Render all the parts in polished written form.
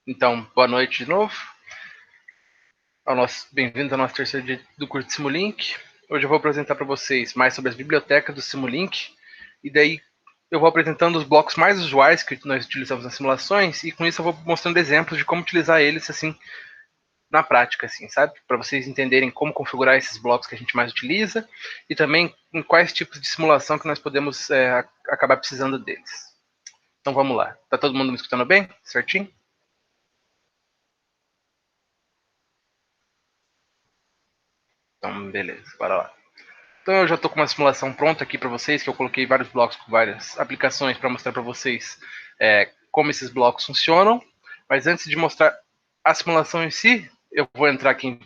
Então, boa noite de novo. Bem-vindos ao nosso terceiro dia do curso de Simulink. Hoje eu vou apresentar para vocês mais sobre as bibliotecas do Simulink. E daí eu vou apresentando os blocos mais usuais que nós utilizamos nas simulações. E com isso eu vou mostrando exemplos de como utilizar eles assim na prática, assim, sabe? Para vocês entenderem como configurar esses blocos que a gente mais utiliza. E também em quais tipos de simulação que nós podemos acabar precisando deles. Então vamos lá. Tá todo mundo me escutando bem? Certinho? Então, beleza, bora lá. Então eu já estou com uma simulação pronta aqui para vocês, que eu coloquei vários blocos com várias aplicações para mostrar para vocês como esses blocos funcionam. Mas antes de mostrar a simulação em si, eu vou entrar aqui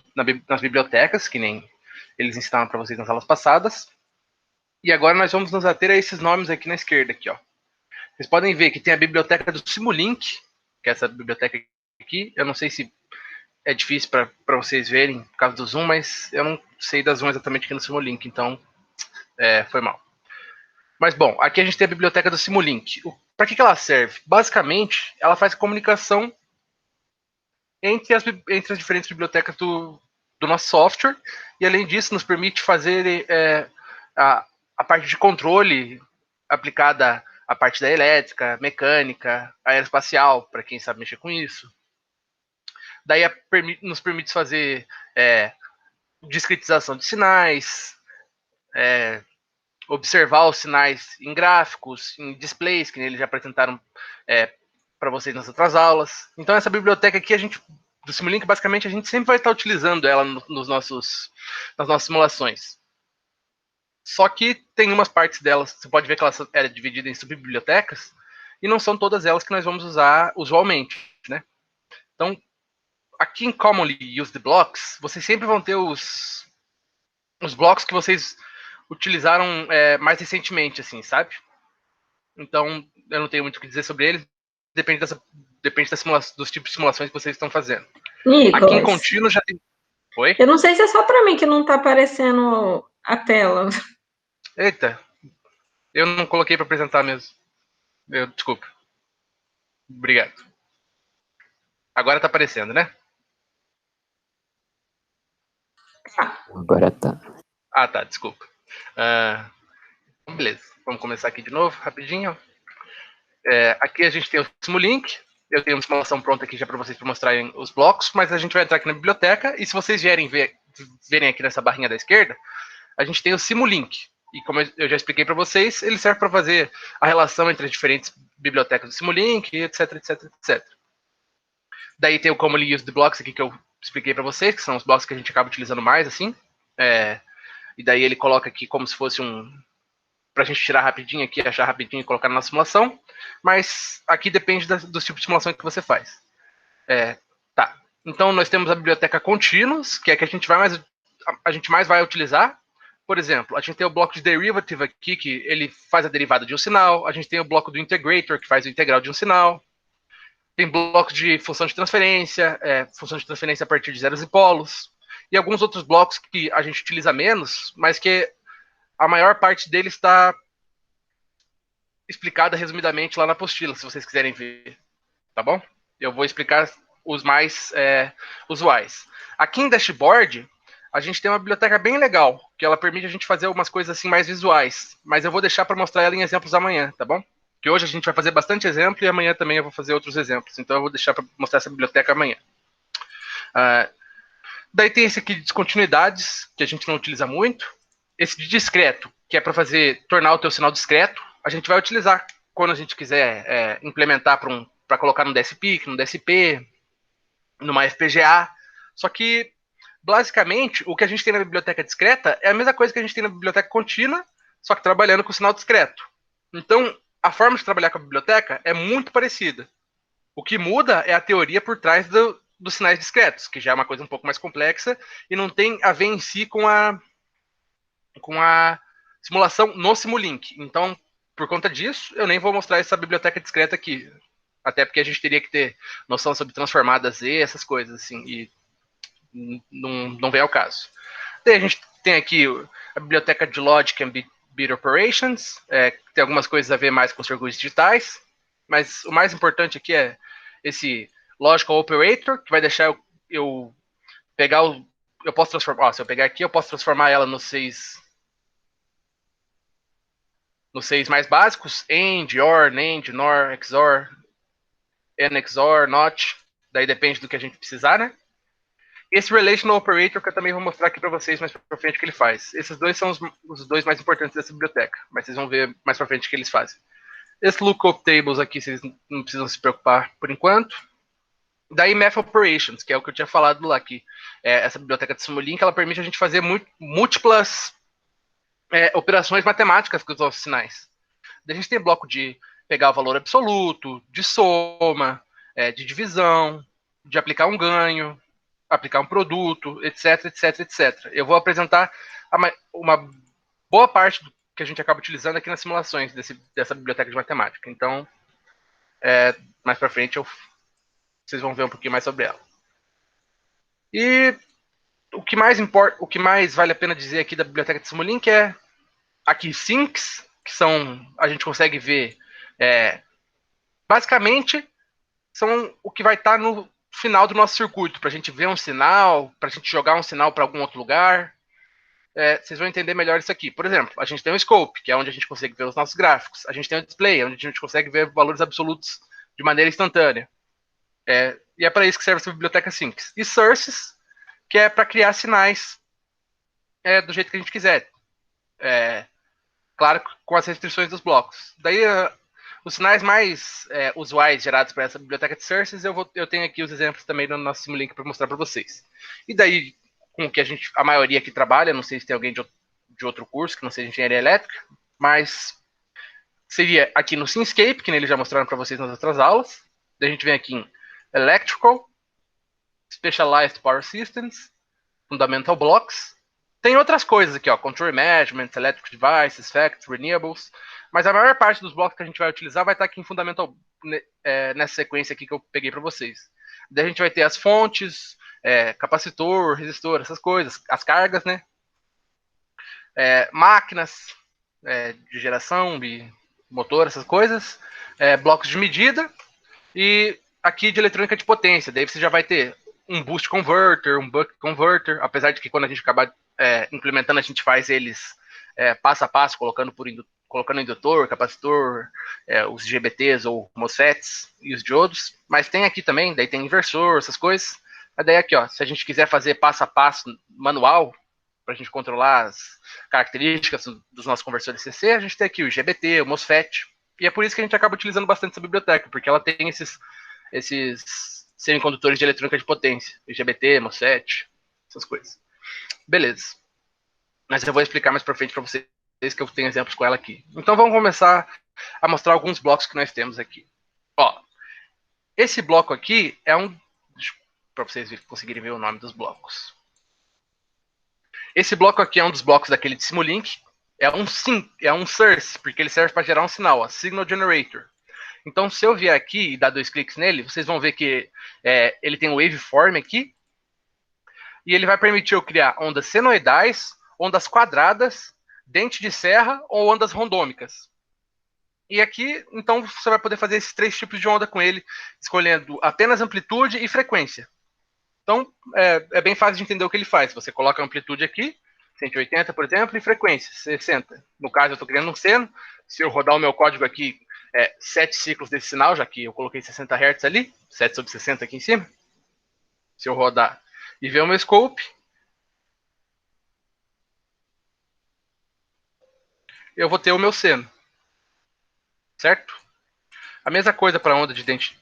nas bibliotecas, que nem eles ensinaram para vocês nas aulas passadas. E agora nós vamos nos ater a esses nomes aqui na esquerda. Aqui, ó. Vocês podem ver que tem a biblioteca do Simulink, que é essa biblioteca aqui. Eu não sei se é difícil para vocês verem por causa do zoom, mas eu não sei das zoom exatamente aqui no Simulink, então foi mal. Mas, bom, aqui a gente tem a biblioteca do Simulink. Para que ela serve? Basicamente, ela faz comunicação entre as diferentes bibliotecas do nosso software, e além disso, nos permite fazer a parte de controle aplicada à parte da elétrica, mecânica, aeroespacial, para quem sabe mexer com isso. Daí nos permite fazer discretização de sinais, observar os sinais em gráficos, em displays, que eles já apresentaram para vocês nas outras aulas. Então essa biblioteca aqui, do Simulink, basicamente a gente sempre vai estar utilizando ela nas nossas simulações. Só que tem umas partes delas, você pode ver que ela é dividida em subbibliotecas, e não são todas elas que nós vamos usar usualmente, né? Então, aqui em Commonly Used Blocks, vocês sempre vão ter os blocos que vocês utilizaram mais recentemente, assim, sabe? Então, eu não tenho muito o que dizer sobre eles. Depende dos tipos de simulações que vocês estão fazendo. Aqui em Nicolas, contínuo já tem. Oi? eu não sei se é só para mim que não está aparecendo a tela. Eita, eu não coloquei para apresentar mesmo. Desculpa. Obrigado. Agora tá aparecendo, né? Agora tá. Ah, tá, desculpa. Beleza, vamos começar aqui de novo, rapidinho. Aqui a gente tem o Simulink. Eu tenho uma simulação pronta aqui já para vocês para mostrarem os blocos, mas a gente vai entrar aqui na biblioteca e se vocês verem aqui nessa barrinha da esquerda, a gente tem o Simulink. E como eu já expliquei para vocês, ele serve para fazer a relação entre as diferentes bibliotecas do Simulink, etc, etc, etc. Daí tem o Commonly Used Blocks aqui que eu expliquei para vocês, que são os blocos que a gente acaba utilizando mais, assim. E daí ele coloca aqui como se fosse para a gente tirar rapidinho aqui, achar rapidinho e colocar na simulação. Mas aqui depende dos tipos de simulação que você faz. Tá. Então nós temos a biblioteca Continuous, que é a que a gente mais vai utilizar. Por exemplo, a gente tem o bloco de derivative aqui, que ele faz a derivada de um sinal. A gente tem o bloco do integrator, que faz o integral de um sinal. Tem blocos de função de transferência a partir de zeros e polos. E alguns outros blocos que a gente utiliza menos, mas que a maior parte deles está explicada resumidamente lá na apostila, se vocês quiserem ver. Tá bom? Eu vou explicar os mais usuais. Aqui em Dashboard, a gente tem uma biblioteca bem legal, que ela permite a gente fazer algumas coisas assim mais visuais, mas eu vou deixar para mostrar ela em exemplos amanhã, tá bom? Que hoje a gente vai fazer bastante exemplo e amanhã também eu vou fazer outros exemplos, então eu vou deixar para mostrar essa biblioteca amanhã. Daí tem esse aqui de descontinuidades, que a gente não utiliza muito. Esse de discreto, que é para tornar o teu sinal discreto, a gente vai utilizar quando a gente quiser implementar para colocar no DSPIC, no DSP, numa FPGA. Só que, basicamente, o que a gente tem na biblioteca discreta é a mesma coisa que a gente tem na biblioteca contínua, só que trabalhando com o sinal discreto. Então, a forma de trabalhar com a biblioteca é muito parecida. O que muda é a teoria por trás dos sinais discretos, que já é uma coisa um pouco mais complexa e não tem a ver em si com a simulação no Simulink. Então, por conta disso, eu nem vou mostrar essa biblioteca discreta aqui. Até porque a gente teria que ter noção sobre transformadas Z, essas coisas, assim, e não vem ao caso. Daí a gente tem aqui a biblioteca de Logic and Bit Operations, que tem algumas coisas a ver mais com circuitos digitais, mas o mais importante aqui é Logical Operator, que vai deixar eu pegar o... Eu posso transformar... Ó, se eu pegar aqui, eu posso transformar ela nos 6 mais básicos. AND, OR, NAND, NOR, XOR, NXOR, NOT. Daí depende do que a gente precisar, né? Esse Relational Operator, que eu também vou mostrar aqui para vocês mais para frente o que ele faz. Esses dois são os dois mais importantes dessa biblioteca, mas vocês vão ver mais para frente o que eles fazem. Esse Lookup Tables aqui, vocês não precisam se preocupar por enquanto. Daí Math Operations, que é o que eu tinha falado lá, que essa biblioteca de Simulink, ela permite a gente fazer múltiplas operações matemáticas com os nossos sinais. Daí a gente tem bloco de pegar o valor absoluto, de soma, de divisão, de aplicar um ganho, aplicar um produto, etc, etc, etc. Eu vou apresentar uma boa parte do que a gente acaba utilizando aqui nas simulações dessa biblioteca de matemática. Então, mais para frente, vocês vão ver um pouquinho mais sobre ela. E o que mais vale a pena dizer aqui da biblioteca de Simulink é aqui sinks, que a gente consegue ver, basicamente, são o que vai estar no final do nosso circuito, para a gente ver um sinal, para a gente jogar um sinal para algum outro lugar. Vocês vão entender melhor isso aqui. Por exemplo, a gente tem o scope, que é onde a gente consegue ver os nossos gráficos. A gente tem o display, onde a gente consegue ver valores absolutos de maneira instantânea. E é para isso que serve essa biblioteca Sinks. E sources, que é para criar sinais do jeito que a gente quiser. Claro, com as restrições dos blocos. Daí, os sinais mais usuais gerados para essa biblioteca de sources, eu tenho aqui os exemplos também no nosso Simulink para mostrar para vocês. E daí, com o que a maioria aqui trabalha, não sei se tem alguém de outro curso que não seja engenharia elétrica, mas seria aqui no Simscape, que eles já mostraram para vocês nas outras aulas. Daí a gente vem aqui em Electrical, Specialized Power Systems, Fundamental Blocks. Tem outras coisas aqui, ó, Control Management, Electric Devices, Facts, Renewables, mas a maior parte dos blocos que a gente vai utilizar vai estar aqui em Fundamental, nessa sequência aqui que eu peguei para vocês. Daí a gente vai ter as fontes, capacitor, resistor, essas coisas, as cargas, né? Máquinas de geração, de motor, essas coisas, blocos de medida e aqui de eletrônica de potência. Daí você já vai ter um boost converter, um buck converter, apesar de que quando a gente acabar implementando, a gente faz eles passo a passo, colocando indutor, capacitor, os GBTs ou MOSFETs e os diodos, mas tem aqui também, daí tem inversor, essas coisas. Mas daí aqui, ó, se a gente quiser fazer passo a passo manual, para a gente controlar as características dos nossos conversores CC, a gente tem aqui o GBT, o MOSFET, e é por isso que a gente acaba utilizando bastante essa biblioteca, porque ela tem esses semicondutores de eletrônica de potência, GBT, MOSFET, essas coisas. Beleza. Mas eu vou explicar mais para frente para vocês, que eu tenho exemplos com ela aqui. Então vamos começar a mostrar alguns blocos que nós temos aqui. Ó, esse bloco aqui é para vocês conseguirem ver o nome dos blocos. Esse bloco aqui é um dos blocos daquele de Simulink. É um source, porque ele serve para gerar um sinal, ó, Signal Generator. Então, se eu vier aqui e dar 2 cliques nele, vocês vão ver que ele tem um waveform aqui. E ele vai permitir eu criar ondas senoidais, ondas quadradas, dente de serra ou ondas randômicas. E aqui, então, você vai poder fazer esses 3 tipos de onda com ele, escolhendo apenas amplitude e frequência. Então, é bem fácil de entender o que ele faz. Você coloca a amplitude aqui, 180, por exemplo, e frequência, 60. No caso, eu estou criando um seno. Se eu rodar o meu código aqui, 7 ciclos desse sinal, já que eu coloquei 60 Hz ali, 7 sobre 60 aqui em cima. Se eu rodar e ver o meu scope, eu vou ter o meu seno. Certo? A mesma coisa para a onda de dente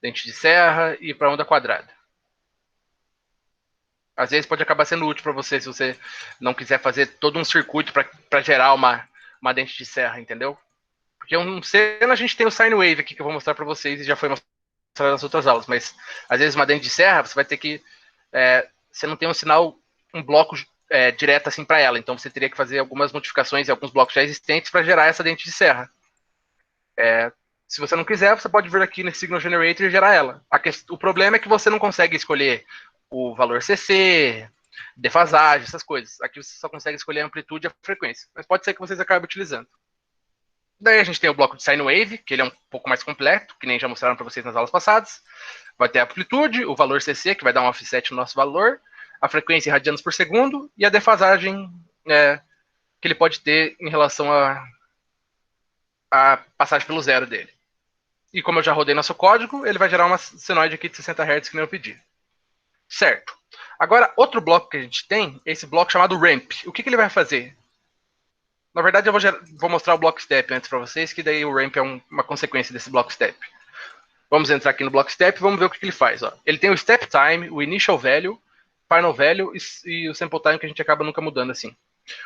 de serra e para a onda quadrada. Às vezes pode acabar sendo útil para você se você não quiser fazer todo um circuito para gerar uma dente de serra, entendeu? Porque um seno a gente tem o sine wave aqui que eu vou mostrar para vocês e já foi mostrado nas outras aulas, mas às vezes uma dente de serra você vai ter que você não tem um sinal, um bloco direto assim para ela, então você teria que fazer algumas modificações em alguns blocos já existentes para gerar essa dente de serra. Se você não quiser, você pode vir aqui nesse Signal Generator e gerar ela. O problema é que você não consegue escolher o valor CC, defasagem, essas coisas. Aqui você só consegue escolher a amplitude e a frequência. Mas pode ser que vocês acabem utilizando. Daí a gente tem o bloco de sine wave, que ele é um pouco mais completo, que nem já mostraram para vocês nas aulas passadas. Vai ter a amplitude, o valor CC, que vai dar um offset no nosso valor, a frequência em radianos por segundo e a defasagem que ele pode ter em relação a passagem pelo zero dele. E como eu já rodei nosso código, ele vai gerar uma senoide aqui de 60 Hz que nem eu pedi. Certo. Agora, outro bloco que a gente tem é esse bloco chamado ramp. O que ele vai fazer? Na verdade, eu vou mostrar o block step antes para vocês, que daí o ramp é uma consequência desse block step. Vamos entrar aqui no block step e vamos ver o que ele faz. Ó. Ele tem o step time, o initial value, final value e o sample time, que a gente acaba nunca mudando assim.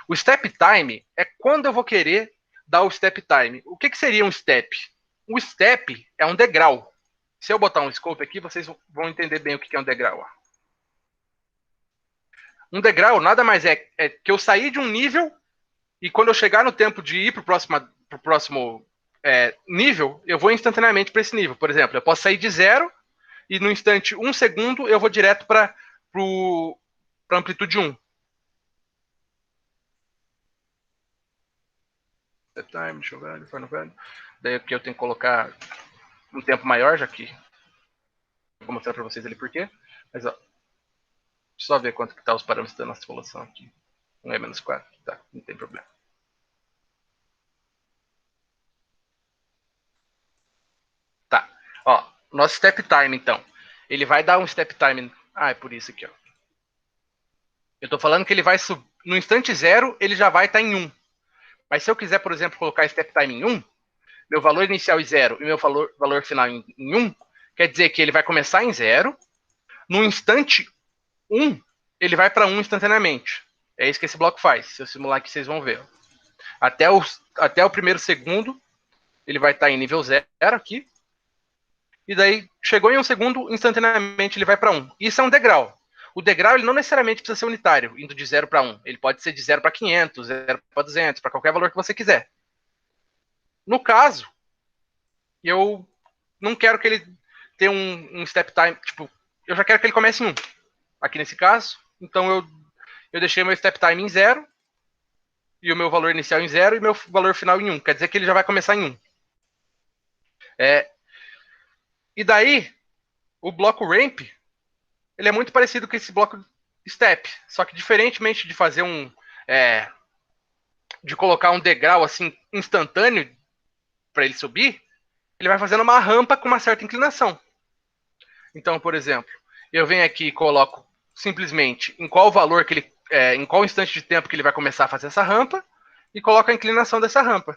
O step time é quando eu vou querer dar o step time. O que seria um step? O step é um degrau. Se eu botar um scope aqui, vocês vão entender bem o que é um degrau. Ó. Um degrau nada mais é que eu sair de um nível e quando eu chegar no tempo de ir para o próximo nível, eu vou instantaneamente para esse nível. Por exemplo, eu posso sair de 0 e no instante 1 segundo eu vou direto para a amplitude 1. Time, deixa eu ver, daí aqui eu tenho que colocar um tempo maior, já que eu vou mostrar para vocês ali por quê. Mas ó, só ver quanto que tá os parâmetros da nossa evolução aqui. 1 é menos 4, tá, não tem problema. Tá, ó, nosso step time então, ele vai dar um step time, é por isso aqui, ó. Eu tô falando que ele vai subir, no instante 0 ele já vai estar em 1. Mas se eu quiser, por exemplo, colocar step time em 1, meu valor inicial em 0 e meu valor final em 1, quer dizer que ele vai começar em 0, no instante 1, ele vai para 1 instantaneamente. É isso que esse bloco faz. Se eu simular aqui, vocês vão ver. Até o primeiro segundo, ele vai estar em nível 0 aqui. E daí, chegou em 1 segundo, instantaneamente ele vai para 1. Isso é um degrau. O degrau ele não necessariamente precisa ser unitário, indo de 0 para 1. Ele pode ser de 0 para 500, 0 para 200, para qualquer valor que você quiser. No caso, eu não quero que ele tenha um step time, tipo, eu já quero que ele comece em 1. Aqui nesse caso, então eu deixei meu step time em 0, e o meu valor inicial em 0, e meu valor final em 1. Quer dizer que ele já vai começar em 1. E daí, o bloco ramp, ele é muito parecido com esse bloco step, só que diferentemente de fazer de colocar um degrau assim instantâneo para ele subir, ele vai fazendo uma rampa com uma certa inclinação. Então, por exemplo, eu venho aqui e coloco simplesmente em qual valor que ele, em qual instante de tempo que ele vai começar a fazer essa rampa e coloco a inclinação dessa rampa.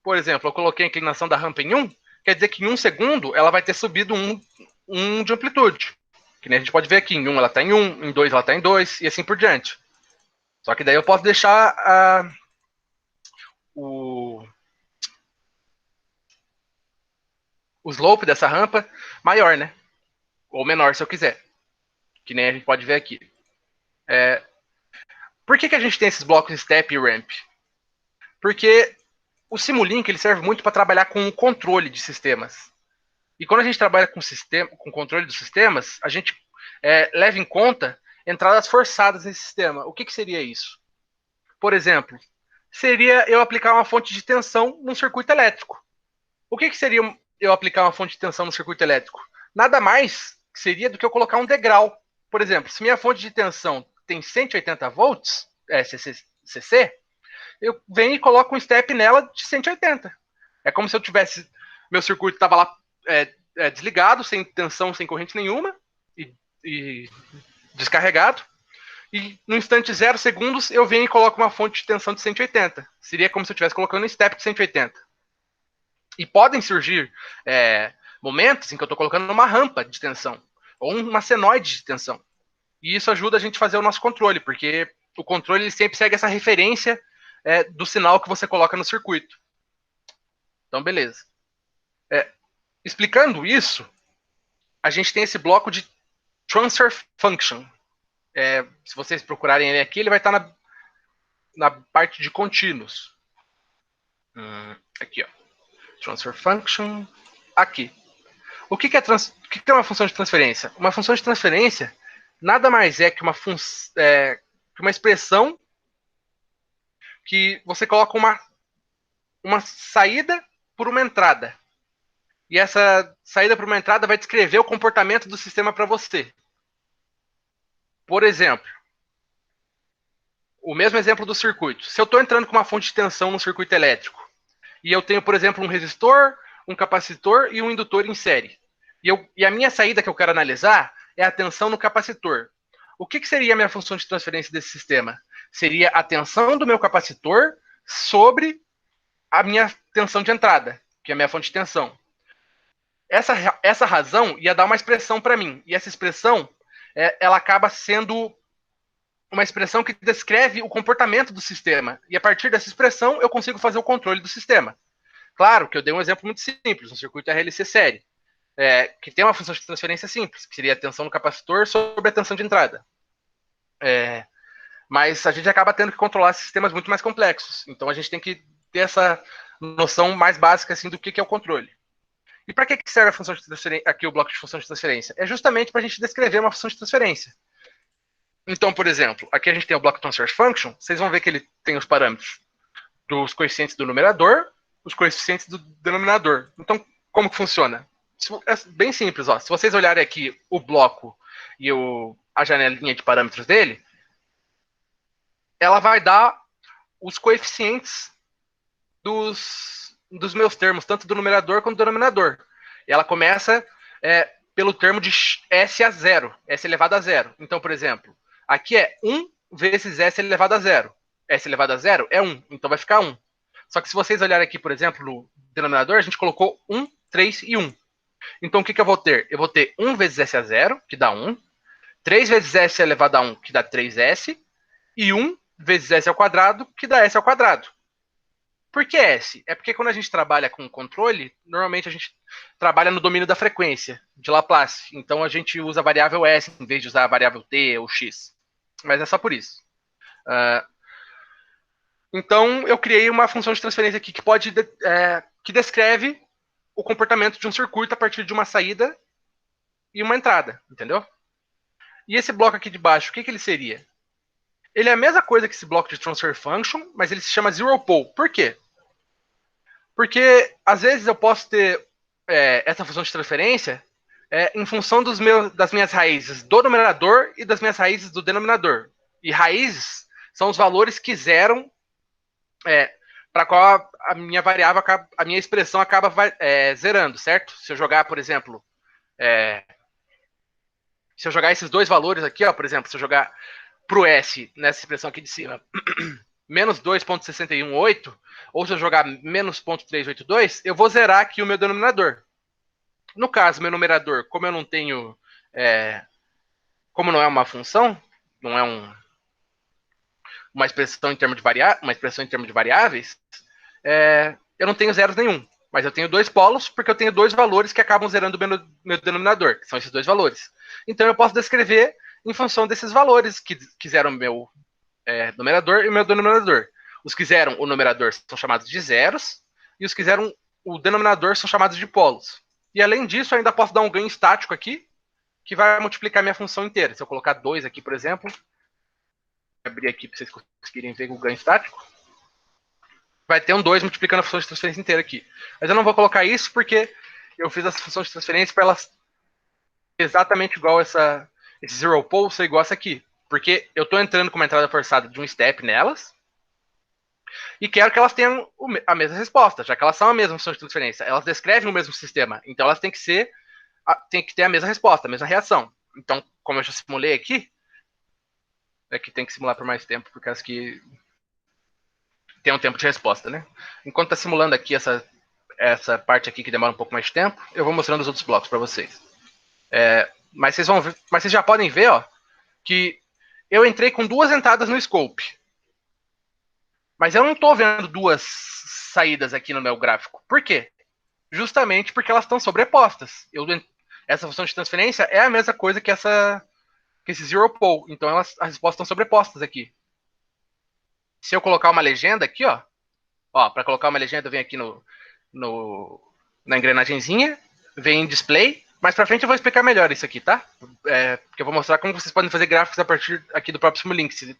Por exemplo, eu coloquei a inclinação da rampa em 1, quer dizer que em 1 segundo ela vai ter subido 1 de amplitude. Que nem a gente pode ver aqui, em 1 ela está em 1, em 2 ela está em 2 e assim por diante. Só que daí eu posso deixar o slope dessa rampa maior, né? Ou menor, se eu quiser. Que nem a gente pode ver aqui. Por que a gente tem esses blocos step e ramp? Porque o Simulink ele serve muito para trabalhar com o controle de sistemas. E quando a gente trabalha com controle dos sistemas, a gente leva em conta entradas forçadas nesse sistema. O que seria isso? Por exemplo, seria eu aplicar uma fonte de tensão num circuito elétrico. O que seria eu aplicar uma fonte de tensão no circuito elétrico? Nada mais seria do que eu colocar um degrau. Por exemplo, se minha fonte de tensão tem 180 volts, CC, eu venho e coloco um step nela de 180. É como se eu tivesse... Meu circuito estava lá desligado, sem tensão, sem corrente nenhuma, e descarregado. E no instante 0 segundos, eu venho e coloco uma fonte de tensão de 180. Seria como se eu estivesse colocando um step de 180. E podem surgir momentos em que eu estou colocando uma rampa de tensão, ou uma senoide de tensão. E isso ajuda a gente a fazer o nosso controle, porque o controle ele sempre segue essa referência do sinal que você coloca no circuito. Então, beleza. Explicando isso, a gente tem esse bloco de transfer function. Se vocês procurarem ele aqui, ele vai estar na parte de contínuos. Aqui, ó. Transfer function. Aqui. O que é uma função de transferência? Uma função de transferência nada mais é que uma expressão que você coloca uma saída por uma entrada. E essa saída por uma entrada vai descrever o comportamento do sistema para você. Por exemplo, o mesmo exemplo do circuito. Se eu estou entrando com uma fonte de tensão no circuito elétrico, e eu tenho, por exemplo, um resistor, um capacitor e um indutor em série. E a minha saída que eu quero analisar é a tensão no capacitor. O que seria a minha função de transferência desse sistema? Seria a tensão do meu capacitor sobre a minha tensão de entrada, que é a minha fonte de tensão. Essa razão ia dar uma expressão para mim. E essa expressão, ela acaba sendo uma expressão que descreve o comportamento do sistema. E a partir dessa expressão, eu consigo fazer o controle do sistema. Claro que eu dei um exemplo muito simples, um circuito RLC série, que tem uma função de transferência simples, que seria a tensão no capacitor sobre a tensão de entrada. Mas a gente acaba tendo que controlar sistemas muito mais complexos. Então a gente tem que ter essa noção mais básica assim, do que é o controle. E para que serve a função de transferência, aqui o bloco de função de transferência? É justamente para a gente descrever uma função de transferência. Então, por exemplo, aqui a gente tem o bloco transfer function, vocês vão ver que ele tem os parâmetros dos coeficientes do numerador, os coeficientes do denominador. Então, como que funciona? É bem simples, ó. Se vocês olharem aqui o bloco e a janelinha de parâmetros dele, ela vai dar os coeficientes dos meus termos, tanto do numerador quanto do denominador. E ela começa pelo termo de S a zero, S elevado a zero. Então, por exemplo, aqui é 1 vezes S elevado a zero. S elevado a zero é 1, então vai ficar 1. Só que se vocês olharem aqui, por exemplo, no denominador, a gente colocou 1, 3 e 1. Então, o que eu vou ter? Eu vou ter 1 vezes S a zero, que dá 1. 3 vezes S elevado a 1, que dá 3S. E 1 vezes S ao quadrado, que dá S ao quadrado. Por que S? É porque quando a gente trabalha com controle, normalmente a gente trabalha no domínio da frequência, de Laplace. Então a gente usa a variável S em vez de usar a variável T ou X. Mas é só por isso. Então eu criei uma função de transferência aqui que descreve o comportamento de um circuito a partir de uma saída e uma entrada, entendeu? E esse bloco aqui de baixo, o que ele seria? Ele é a mesma coisa que esse bloco de transfer function, mas ele se chama zero pole. Por quê? Porque, às vezes, eu posso ter essa função de transferência em função das minhas raízes do numerador e das minhas raízes do denominador. E raízes são os valores que zeram para qual a minha variável, a minha expressão acaba zerando, certo? Se eu jogar, por exemplo, se eu jogar esses dois valores aqui, ó, por exemplo, se eu jogar para o S, nessa expressão aqui de cima, menos 2,618, ou se eu jogar menos 0,382, eu vou zerar aqui o meu denominador. No caso, meu numerador, como eu não tenho... como não é uma função, não é uma expressão em termos de variáveis, eu não tenho zeros nenhum. Mas eu tenho dois polos, porque eu tenho dois valores que acabam zerando o meu denominador, que são esses dois valores. Então eu posso descrever em função desses valores que zeram o meu numerador e o meu denominador. Os que zeram o numerador são chamados de zeros, e os que zeram o denominador são chamados de polos. E além disso, eu ainda posso dar um ganho estático aqui, que vai multiplicar minha função inteira. Se eu colocar 2 aqui, por exemplo, vou abrir aqui para vocês conseguirem ver o ganho estático, vai ter um 2 multiplicando a função de transferência inteira aqui. Mas eu não vou colocar isso porque eu fiz essa função de transferência para elas exatamente igual esse zero pole ser igual essa aqui. Porque eu estou entrando com uma entrada forçada de um step nelas e quero que elas tenham a mesma resposta, já que elas são a mesma função de transferência. Elas descrevem o mesmo sistema, então elas têm que ter a mesma resposta, a mesma reação. Então, como eu já simulei aqui, que tem que simular por mais tempo, por causa que tem um tempo de resposta, né? Enquanto está simulando aqui essa parte aqui que demora um pouco mais de tempo, eu vou mostrando os outros blocos para vocês. Mas vocês já podem ver, ó, que eu entrei com duas entradas no scope. Mas eu não estou vendo duas saídas aqui no meu gráfico. Por quê? Justamente porque elas estão sobrepostas. Essa função de transferência é a mesma coisa que esse zero pole. Então as respostas estão sobrepostas aqui. Se eu colocar uma legenda aqui, ó, para colocar uma legenda, eu venho aqui na engrenagemzinha, vem em display. Mais pra frente eu vou explicar melhor isso aqui, tá? Porque eu vou mostrar como vocês podem fazer gráficos a partir aqui do próprio Simulink, se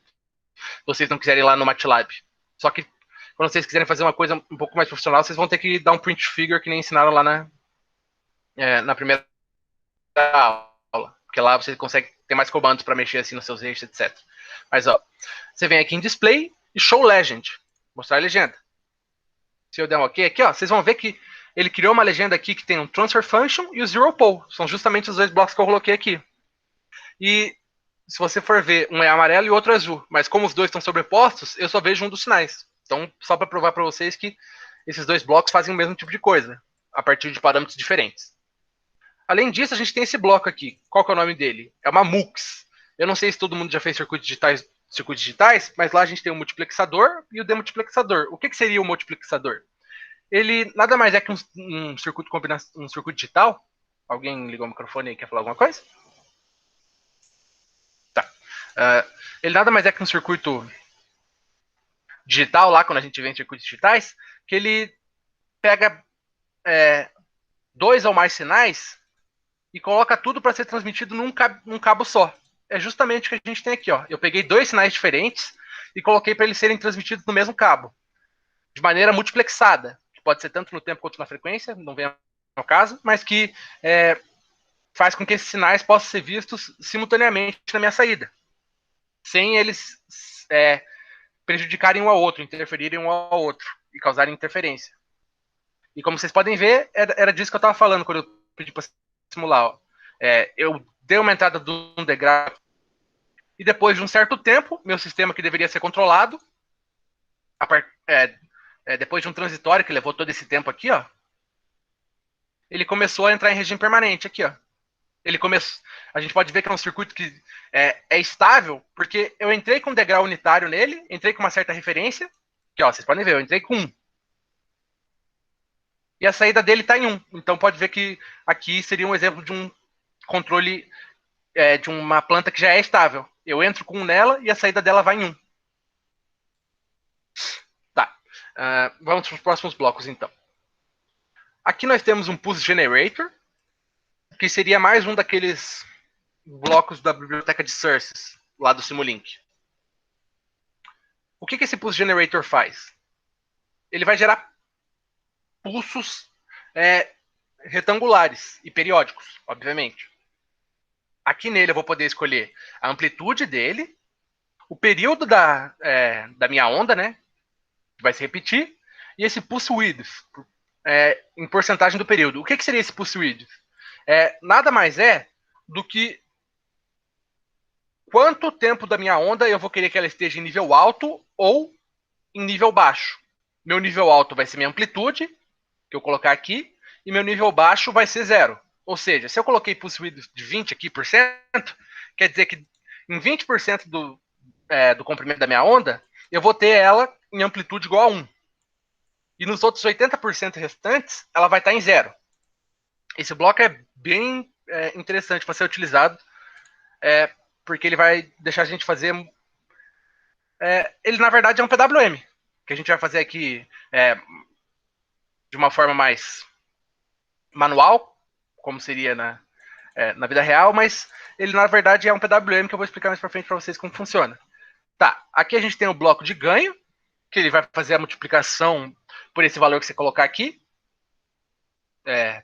vocês não quiserem ir lá no MATLAB. Só que quando vocês quiserem fazer uma coisa um pouco mais profissional, vocês vão ter que dar um print figure que nem ensinaram lá na primeira aula. Porque lá você consegue ter mais comandos para mexer assim nos seus eixos, etc. Mas, ó, você vem aqui em Display e Show Legend. Mostrar a legenda. Se eu der um OK aqui, ó, vocês vão ver que ele criou uma legenda aqui que tem um Transfer Function e o Zero Pole. São justamente os dois blocos que eu coloquei aqui. E se você for ver, um é amarelo e o outro é azul. Mas como os dois estão sobrepostos, eu só vejo um dos sinais. Então, só para provar para vocês que esses dois blocos fazem o mesmo tipo de coisa, a partir de parâmetros diferentes. Além disso, a gente tem esse bloco aqui. Qual que é o nome dele? É uma MUX. Eu não sei se todo mundo já fez circuitos digitais, mas lá a gente tem o multiplexador e o demultiplexador. O que seria o multiplexador? Ele nada mais é que um circuito digital. Alguém ligou o microfone e quer falar alguma coisa? Tá. Ele nada mais é que um circuito digital, lá quando a gente vê em circuitos digitais, que ele pega dois ou mais sinais e coloca tudo para ser transmitido num cabo só. É justamente o que a gente tem aqui, ó. Eu peguei dois sinais diferentes e coloquei para eles serem transmitidos no mesmo cabo, de maneira multiplexada, que pode ser tanto no tempo quanto na frequência, não vem ao caso, mas que faz com que esses sinais possam ser vistos simultaneamente na minha saída, sem eles prejudicarem um ao outro, interferirem um ao outro e causarem interferência. E como vocês podem ver, era disso que eu estava falando quando eu pedi para simular. Ó. Eu dei uma entrada de um degrau e depois de um certo tempo, meu sistema que deveria ser controlado, depois de um transitório que levou todo esse tempo aqui, ó, ele começou a entrar em regime permanente aqui, ó. A gente pode ver que é um circuito que é estável, porque eu entrei com um degrau unitário nele, entrei com uma certa referência, que ó, vocês podem ver, eu entrei com 1. E a saída dele está em 1. Então pode ver que aqui seria um exemplo de um controle de uma planta que já é estável. Eu entro com 1 nela e a saída dela vai em 1. Tá. Vamos para os próximos blocos, então. Aqui nós temos um Pulse Generator, que seria mais um daqueles blocos da biblioteca de sources, lá do Simulink. O que esse Pulse Generator faz? Ele vai gerar pulsos retangulares e periódicos, obviamente. Aqui nele eu vou poder escolher a amplitude dele, o período da minha onda, né, que vai se repetir, e esse pulse width, em porcentagem do período. O que seria esse pulse width? Nada mais do que quanto tempo da minha onda eu vou querer que ela esteja em nível alto ou em nível baixo. Meu nível alto vai ser minha amplitude, que eu colocar aqui, e meu nível baixo vai ser 0. Ou seja, se eu coloquei pulse width de 20 aqui por cento, quer dizer que em 20% do comprimento da minha onda, eu vou ter ela em amplitude igual a 1. E nos outros 80% restantes, ela vai estar em 0. Esse bloco é bem interessante para ser utilizado, porque ele vai deixar a gente fazer... ele, na verdade, é um PWM, que a gente vai fazer aqui de uma forma mais manual, como seria na vida real, mas ele, na verdade, é um PWM que eu vou explicar mais para frente para vocês como funciona. Tá, aqui a gente tem o bloco de ganho, que ele vai fazer a multiplicação por esse valor que você colocar aqui.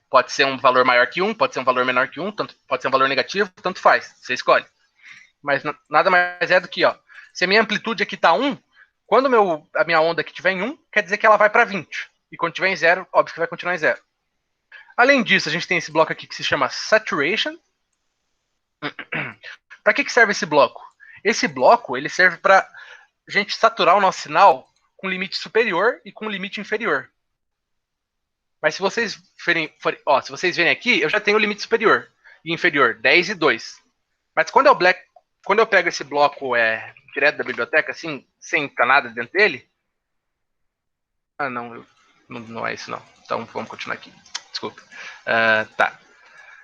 Pode ser um valor maior que 1, pode ser um valor menor que 1, pode ser um valor negativo, tanto faz, você escolhe. Mas nada mais do que, ó, se a minha amplitude aqui está 1, quando a minha onda aqui estiver em 1, quer dizer que ela vai para 20. E quando estiver em 0, óbvio que vai continuar em 0. Além disso, a gente tem esse bloco aqui que se chama Saturation. Para que serve esse bloco? Esse bloco ele serve para a gente saturar o nosso sinal com limite superior e com limite inferior. Mas se vocês verem aqui, eu já tenho o limite superior e inferior, 10 e 2. Mas quando eu pego esse bloco direto da biblioteca, assim, sem estar nada dentro dele... Ah, não é isso não. Então vamos continuar aqui. Desculpa. Tá.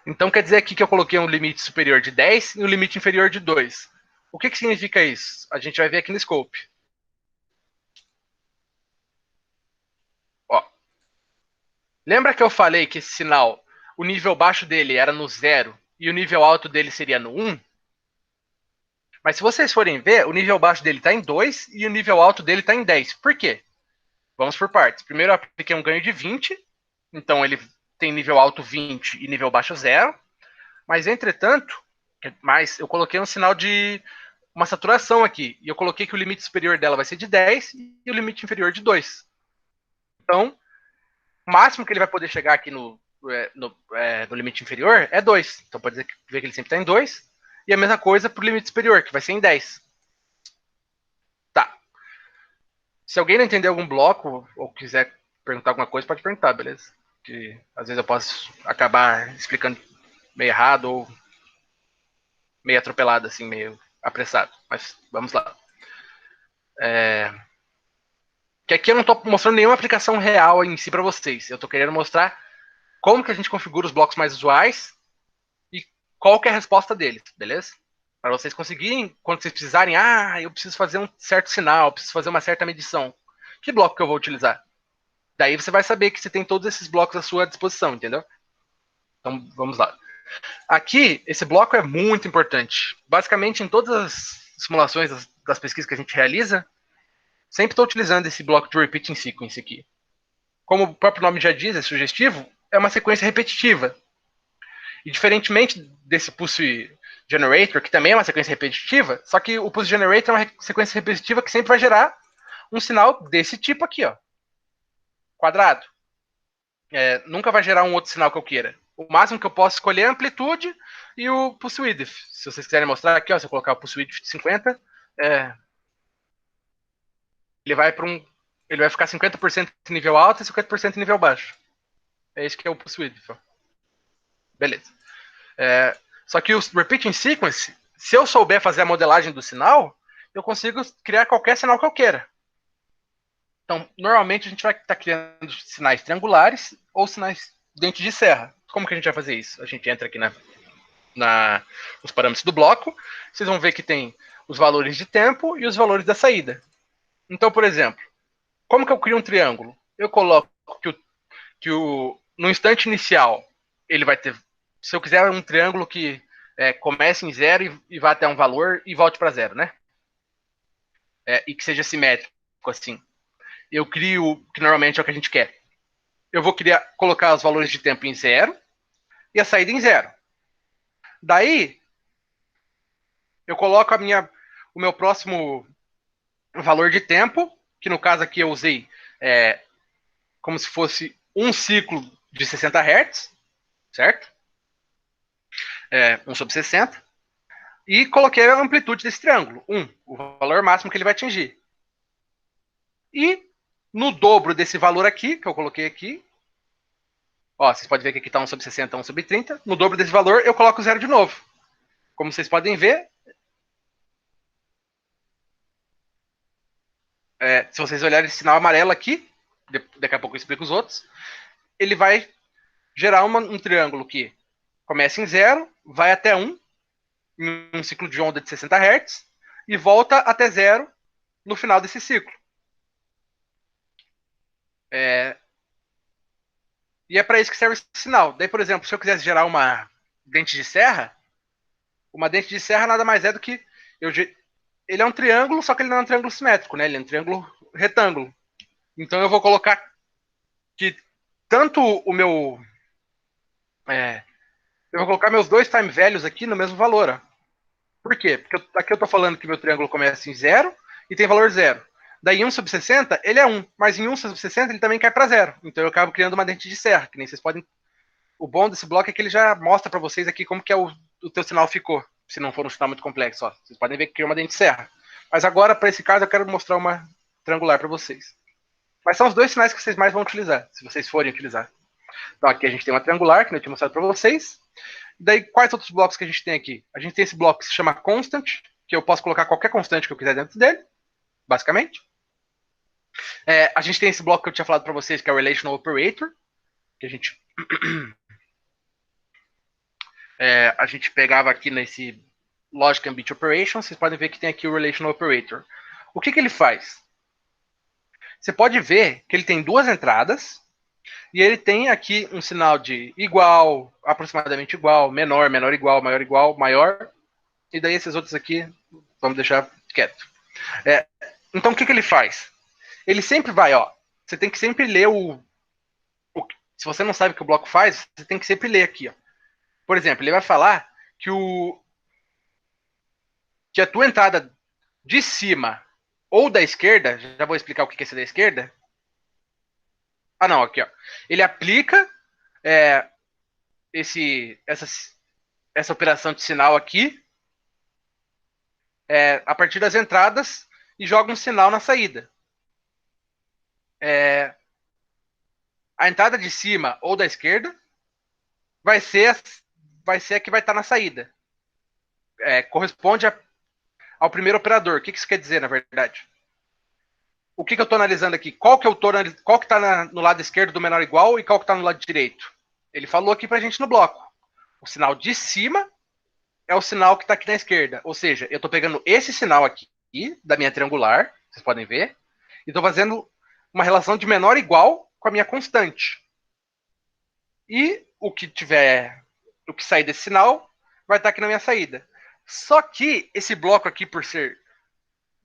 Então quer dizer aqui que eu coloquei um limite superior de 10 e um limite inferior de 2. O que significa isso? A gente vai ver aqui no scope. Ó. Lembra que eu falei que esse sinal, o nível baixo dele era no 0 e o nível alto dele seria no 1? Mas se vocês forem ver, o nível baixo dele está em 2 e o nível alto dele está em 10. Por quê? Vamos por partes. Primeiro eu apliquei um ganho de 20, então ele tem nível alto 20 e nível baixo 0. Mas, entretanto, eu coloquei um sinal de uma saturação aqui. E eu coloquei que o limite superior dela vai ser de 10 e o limite inferior de 2. Então, o máximo que ele vai poder chegar aqui no limite inferior é 2. Então pode ver que ele sempre está em 2. E a mesma coisa para o limite superior, que vai ser em 10. Tá. Se alguém não entender algum bloco ou quiser perguntar alguma coisa, pode perguntar, beleza? Que às vezes eu posso acabar explicando meio errado ou meio atropelado, assim, meio apressado. Mas vamos lá. Que aqui eu não estou mostrando nenhuma aplicação real em si para vocês. Eu estou querendo mostrar como que a gente configura os blocos mais usuais e qual que é a resposta deles, beleza? Para vocês conseguirem, quando vocês precisarem, eu preciso fazer um certo sinal, preciso fazer uma certa medição. Que bloco que eu vou utilizar? Daí você vai saber que você tem todos esses blocos à sua disposição, entendeu? Então, vamos lá. Aqui, esse bloco é muito importante. Basicamente, em todas as simulações das pesquisas que a gente realiza, sempre estou utilizando esse bloco de repeating sequence aqui. Como o próprio nome já diz, é sugestivo, é uma sequência repetitiva. E diferentemente desse pulse generator, que também é uma sequência repetitiva, só que o pulse generator é uma sequência repetitiva que sempre vai gerar um sinal desse tipo aqui, ó, quadrado. Nunca vai gerar um outro sinal que eu queira. O máximo que eu posso escolher é a amplitude e o pulse width. Se vocês quiserem mostrar aqui, ó, se eu colocar o pulse width de 50, ele vai ficar 50% em nível alto e 50% em nível baixo. É isso que é o pulse width. Ó. Beleza. Só que o repeating sequence, se eu souber fazer a modelagem do sinal, eu consigo criar qualquer sinal que eu queira. Então, normalmente a gente vai estar criando sinais triangulares ou sinais dentes de serra. Como que a gente vai fazer isso? A gente entra aqui nos parâmetros do bloco, vocês vão ver que tem os valores de tempo e os valores da saída. Então, por exemplo, como que eu crio um triângulo? Eu coloco que no instante inicial, ele vai ter... Se eu quiser um triângulo que comece em 0 e vá até um valor e volte para 0, né? E que seja simétrico, assim. Eu crio, que normalmente é o que a gente quer. Eu vou colocar os valores de tempo em 0 e a saída em 0. Daí, eu coloco o meu próximo valor de tempo, que no caso aqui eu usei como se fosse um ciclo de 60 Hz, certo? 1 sobre 60. E coloquei a amplitude desse triângulo, 1, o valor máximo que ele vai atingir. E no dobro desse valor aqui, que eu coloquei aqui, ó, vocês podem ver que aqui está 1 sobre 60, 1 sobre 30, no dobro desse valor eu coloco 0 de novo. Como vocês podem ver, se vocês olharem esse sinal amarelo aqui, daqui a pouco eu explico os outros, ele vai gerar um triângulo que começa em 0, vai até 1, em um ciclo de onda de 60 Hz, e volta até 0 no final desse ciclo. E é para isso que serve esse sinal. Daí, por exemplo, se eu quisesse gerar uma dente de serra nada mais é do que... Ele é um triângulo, só que ele não é um triângulo simétrico, né? Ele é um triângulo retângulo. Então eu vou colocar que tanto o meu... eu vou colocar meus dois time values aqui no mesmo valor. Ó. Por quê? Porque aqui eu estou falando que meu triângulo começa em 0 e tem valor 0. Daí 1 sobre 60, ele é 1. Mas em 1 sobre 60, ele também cai para 0. Então eu acabo criando uma dente de serra, que nem vocês podem... O bom desse bloco é que ele já mostra para vocês aqui como que o teu sinal ficou, se não for um sinal muito complexo. Ó. Vocês podem ver que cria uma dente de serra. Mas agora, para esse caso, eu quero mostrar uma triangular para vocês. Mas são os dois sinais que vocês mais vão utilizar, se vocês forem utilizar. Então aqui a gente tem uma triangular, que eu tinha mostrado para vocês. Daí, quais outros blocos que a gente tem aqui? A gente tem esse bloco que se chama constant, que eu posso colocar qualquer constante que eu quiser dentro dele, basicamente. A gente tem esse bloco que eu tinha falado para vocês, que é o relational operator, que a gente pegava aqui nesse logic and bit operation. Vocês podem ver que tem aqui o relational operator. O que ele faz? Você pode ver que ele tem duas entradas, e ele tem aqui um sinal de igual, aproximadamente igual, menor, menor igual, maior, e daí esses outros aqui, vamos deixar quieto. Então o que ele faz? Ele sempre vai, ó, você tem que sempre ler se você não sabe o que o bloco faz, você tem que sempre ler aqui, ó. Por exemplo, ele vai falar que a tua entrada de cima ou da esquerda, já vou explicar o que é esse da esquerda. Ah, não, aqui, ó. Ele aplica essa operação de sinal aqui a partir das entradas e joga um sinal na saída. A entrada de cima ou da esquerda vai ser a que vai estar na saída. Corresponde ao primeiro operador. O que isso quer dizer, na verdade? O que eu estou analisando aqui? Qual que está no lado esquerdo do menor igual e qual que está no lado direito? Ele falou aqui para a gente no bloco. O sinal de cima é o sinal que está aqui na esquerda. Ou seja, eu estou pegando esse sinal aqui da minha triangular, vocês podem ver, e estou fazendo uma relação de menor igual com a minha constante. E o que sair desse sinal vai estar aqui na minha saída. Só que esse bloco aqui, por ser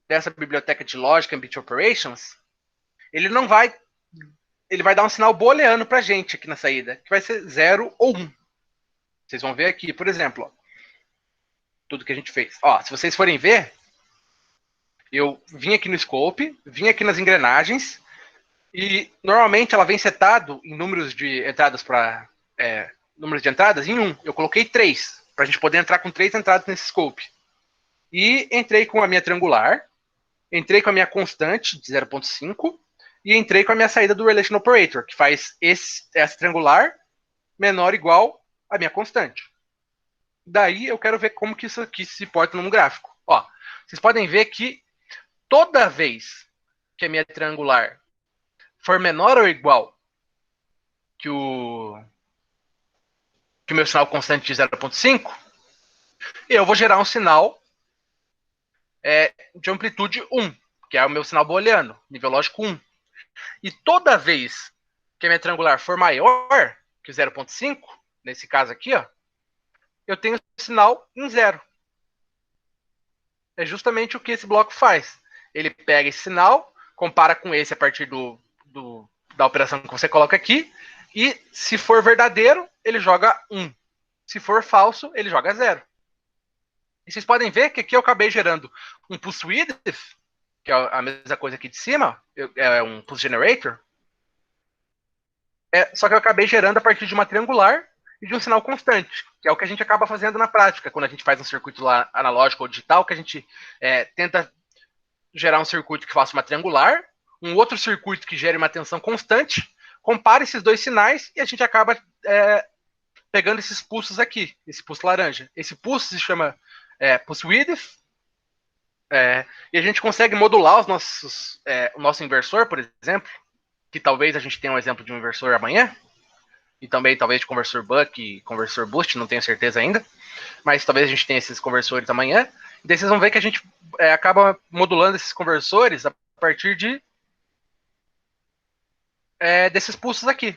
dessa biblioteca de Logic and Bit Operations, ele vai dar um sinal booleano pra gente aqui na saída, que vai ser 0 ou 1. Vocês vão ver aqui, por exemplo, ó, tudo que a gente fez. Ó, se vocês forem ver, eu vim aqui no scope, vim aqui nas engrenagens, e normalmente ela vem setado em números de entradas em 1. Eu coloquei 3, para a gente poder entrar com 3 entradas nesse scope. E entrei com a minha triangular, entrei com a minha constante de 0.5 e entrei com a minha saída do Relation Operator, que faz essa triangular menor ou igual à minha constante. Daí eu quero ver como que isso aqui se porta num gráfico. Ó, vocês podem ver que toda vez que a minha triangular for menor ou igual que o meu sinal constante de 0.5, eu vou gerar um sinal de amplitude 1, que é o meu sinal booleano, nível lógico 1. E toda vez que a minha triangular for maior que o 0.5, nesse caso aqui, ó, eu tenho sinal em 0. É justamente o que esse bloco faz. Ele pega esse sinal, compara com esse a partir da operação que você coloca aqui, e se for verdadeiro, ele joga 1. Se for falso, ele joga 0. E vocês podem ver que aqui eu acabei gerando um pulse width, que é a mesma coisa aqui de cima, é um pulse generator, só que eu acabei gerando a partir de uma triangular e de um sinal constante, que é o que a gente acaba fazendo na prática, quando a gente faz um circuito lá analógico ou digital, que a gente tenta gerar um circuito que faça uma triangular, um outro circuito que gere uma tensão constante, compara esses dois sinais e a gente acaba pegando esses pulsos aqui, esse pulso laranja. Esse pulso se chama pulse width, e a gente consegue modular o nosso inversor, por exemplo, que talvez a gente tenha um exemplo de um inversor amanhã, e também talvez de conversor buck e conversor boost, não tenho certeza ainda, mas talvez a gente tenha esses conversores amanhã, e daí vocês vão ver que a gente acaba modulando esses conversores a partir desses pulsos aqui,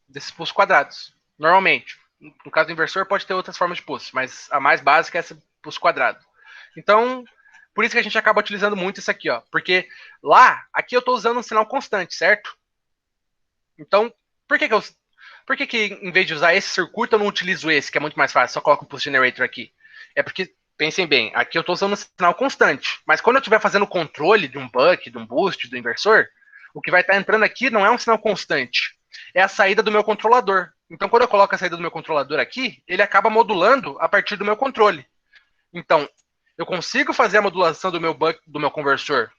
desses pulsos quadrados, normalmente. No caso do inversor pode ter outras formas de pulso, mas a mais básica é esse pulso quadrado. Então, por isso que a gente acaba utilizando muito isso aqui, ó, porque aqui eu estou usando um sinal constante, certo? Então, por que em vez de usar esse circuito eu não utilizo esse, que é muito mais fácil, só coloco um pulse generator aqui? É porque, pensem bem, aqui eu estou usando um sinal constante, mas quando eu estiver fazendo o controle de um buck, de um boost, do inversor, o que vai estar entrando aqui não é um sinal constante, é a saída do meu controlador. Então, quando eu coloco a saída do meu controlador aqui, ele acaba modulando a partir do meu controle. Então, eu consigo fazer a modulação do meu conversor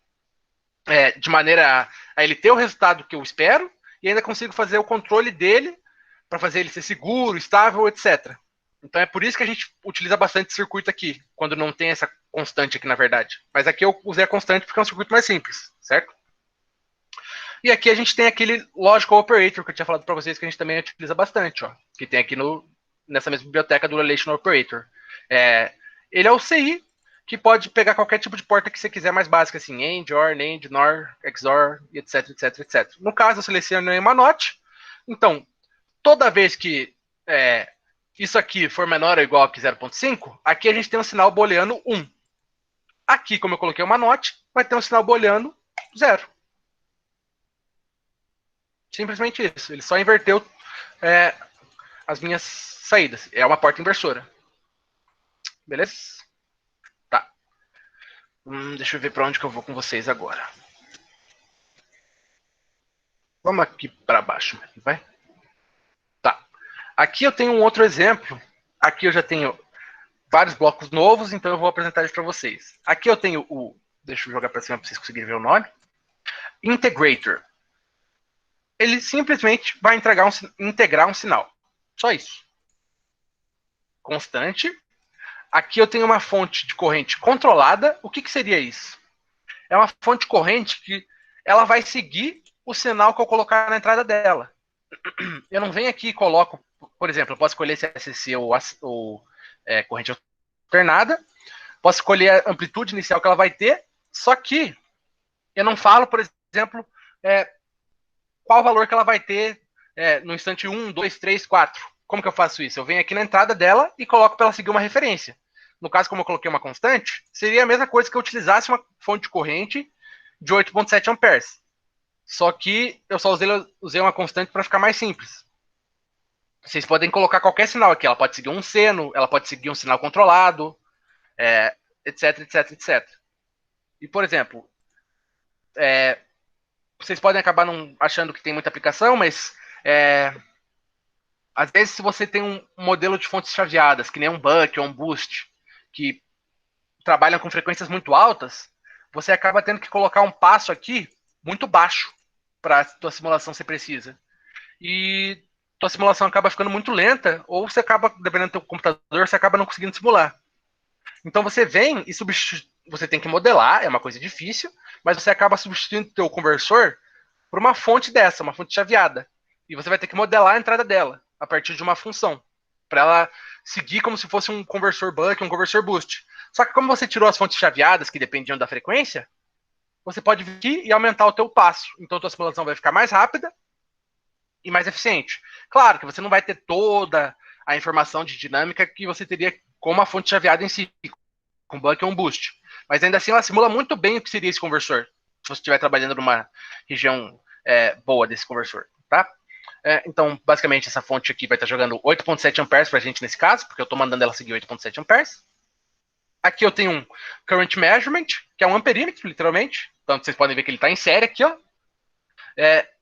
de maneira a ele ter o resultado que eu espero, e ainda consigo fazer o controle dele para fazer ele ser seguro, estável, etc. Então é por isso que a gente utiliza bastante circuito aqui, quando não tem essa constante aqui, na verdade. Mas aqui eu usei a constante porque é um circuito mais simples, certo? E aqui a gente tem aquele logical operator que eu tinha falado para vocês que a gente também utiliza bastante, ó, que tem aqui nessa mesma biblioteca do relational operator. Ele é o CI, que pode pegar qualquer tipo de porta que você quiser mais básica, assim, AND, OR, NAND, NOR, XOR, etc, etc, etc. No caso, eu selecionei uma NOT. Então, toda vez que isso aqui for menor ou igual a 0.5, aqui a gente tem um sinal booleano 1. Aqui, como eu coloquei uma NOT, vai ter um sinal booleano 0. Simplesmente isso. Ele só inverteu as minhas saídas. É uma porta inversora. Beleza? Tá. Deixa eu ver para onde que eu vou com vocês agora. Vamos aqui para baixo, vai? Tá. Aqui eu tenho um outro exemplo. Aqui eu já tenho vários blocos novos, então eu vou apresentar isso para vocês. Aqui eu tenho o... Deixa eu jogar para cima para vocês conseguirem ver o nome. Integrator. Ele simplesmente vai integrar um sinal. Só isso. Constante. Aqui eu tenho uma fonte de corrente controlada. O que seria isso? É uma fonte de corrente que ela vai seguir o sinal que eu colocar na entrada dela. Eu não venho aqui e coloco, por exemplo, eu posso escolher se é SC ou corrente alternada, posso escolher a amplitude inicial que ela vai ter, só que eu não falo, por exemplo, qual valor que ela vai ter no instante 1, 2, 3, 4. Como que eu faço isso? Eu venho aqui na entrada dela e coloco para ela seguir uma referência. No caso, como eu coloquei uma constante, seria a mesma coisa que eu utilizasse uma fonte de corrente de 8,7 amperes. Só que eu só usei uma constante para ficar mais simples. Vocês podem colocar qualquer sinal aqui. Ela pode seguir um seno, ela pode seguir um sinal controlado, etc, etc, etc. E, por exemplo, vocês podem acabar não achando que tem muita aplicação, mas às vezes se você tem um modelo de fontes chaveadas, que nem um buck ou um boost, que trabalham com frequências muito altas, você acaba tendo que colocar um passo aqui muito baixo para a tua simulação ser precisa. E tua simulação acaba ficando muito lenta, ou você acaba, dependendo do teu computador, você acaba não conseguindo simular. Então você vem e você tem que modelar, é uma coisa difícil, mas você acaba substituindo o teu conversor por uma fonte dessa, uma fonte chaveada. E você vai ter que modelar a entrada dela, a partir de uma função, para ela seguir como se fosse um conversor buck, um conversor boost. Só que como você tirou as fontes chaveadas, que dependiam da frequência, você pode vir aqui e aumentar o teu passo. Então a tua simulação vai ficar mais rápida e mais eficiente. Claro que você não vai ter toda a informação de dinâmica que você teria com uma fonte chaveada em si, com buck ou um boost. Mas ainda assim ela simula muito bem o que seria esse conversor, se você estiver trabalhando numa região boa desse conversor, tá? Então, basicamente, essa fonte aqui vai estar jogando 8,7 amperes para a gente nesse caso, porque eu estou mandando ela seguir 8,7 amperes. Aqui eu tenho um current measurement, que é um amperímetro, literalmente. Então, vocês podem ver que ele está em série aqui, ó.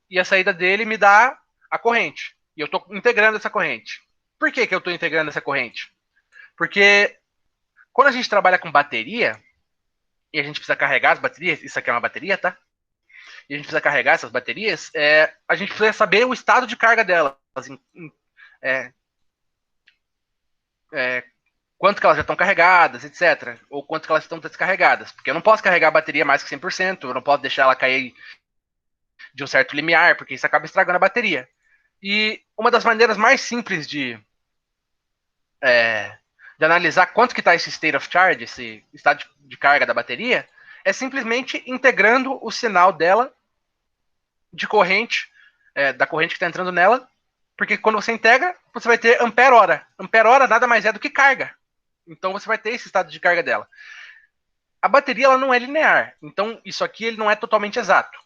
E a saída dele me dá a corrente. E eu estou integrando essa corrente. Por que eu estou integrando essa corrente? Porque quando a gente trabalha com bateria, e a gente precisa carregar as baterias, isso aqui é uma bateria, tá? E a gente precisa carregar essas baterias, a gente precisa saber o estado de carga delas. Quanto que elas já estão carregadas, etc. Ou quanto que elas estão descarregadas. Porque eu não posso carregar a bateria mais que 100%, eu não posso deixar ela cair de um certo limiar, porque isso acaba estragando a bateria. E uma das maneiras mais simples de analisar quanto que está esse state of charge, esse estado de carga da bateria, é simplesmente integrando o sinal dela de corrente, da corrente que está entrando nela, porque quando você integra, você vai ter ampere-hora. Ampere-hora nada mais é do que carga. Então você vai ter esse estado de carga dela. A bateria ela não é linear, então isso aqui ele não é totalmente exato.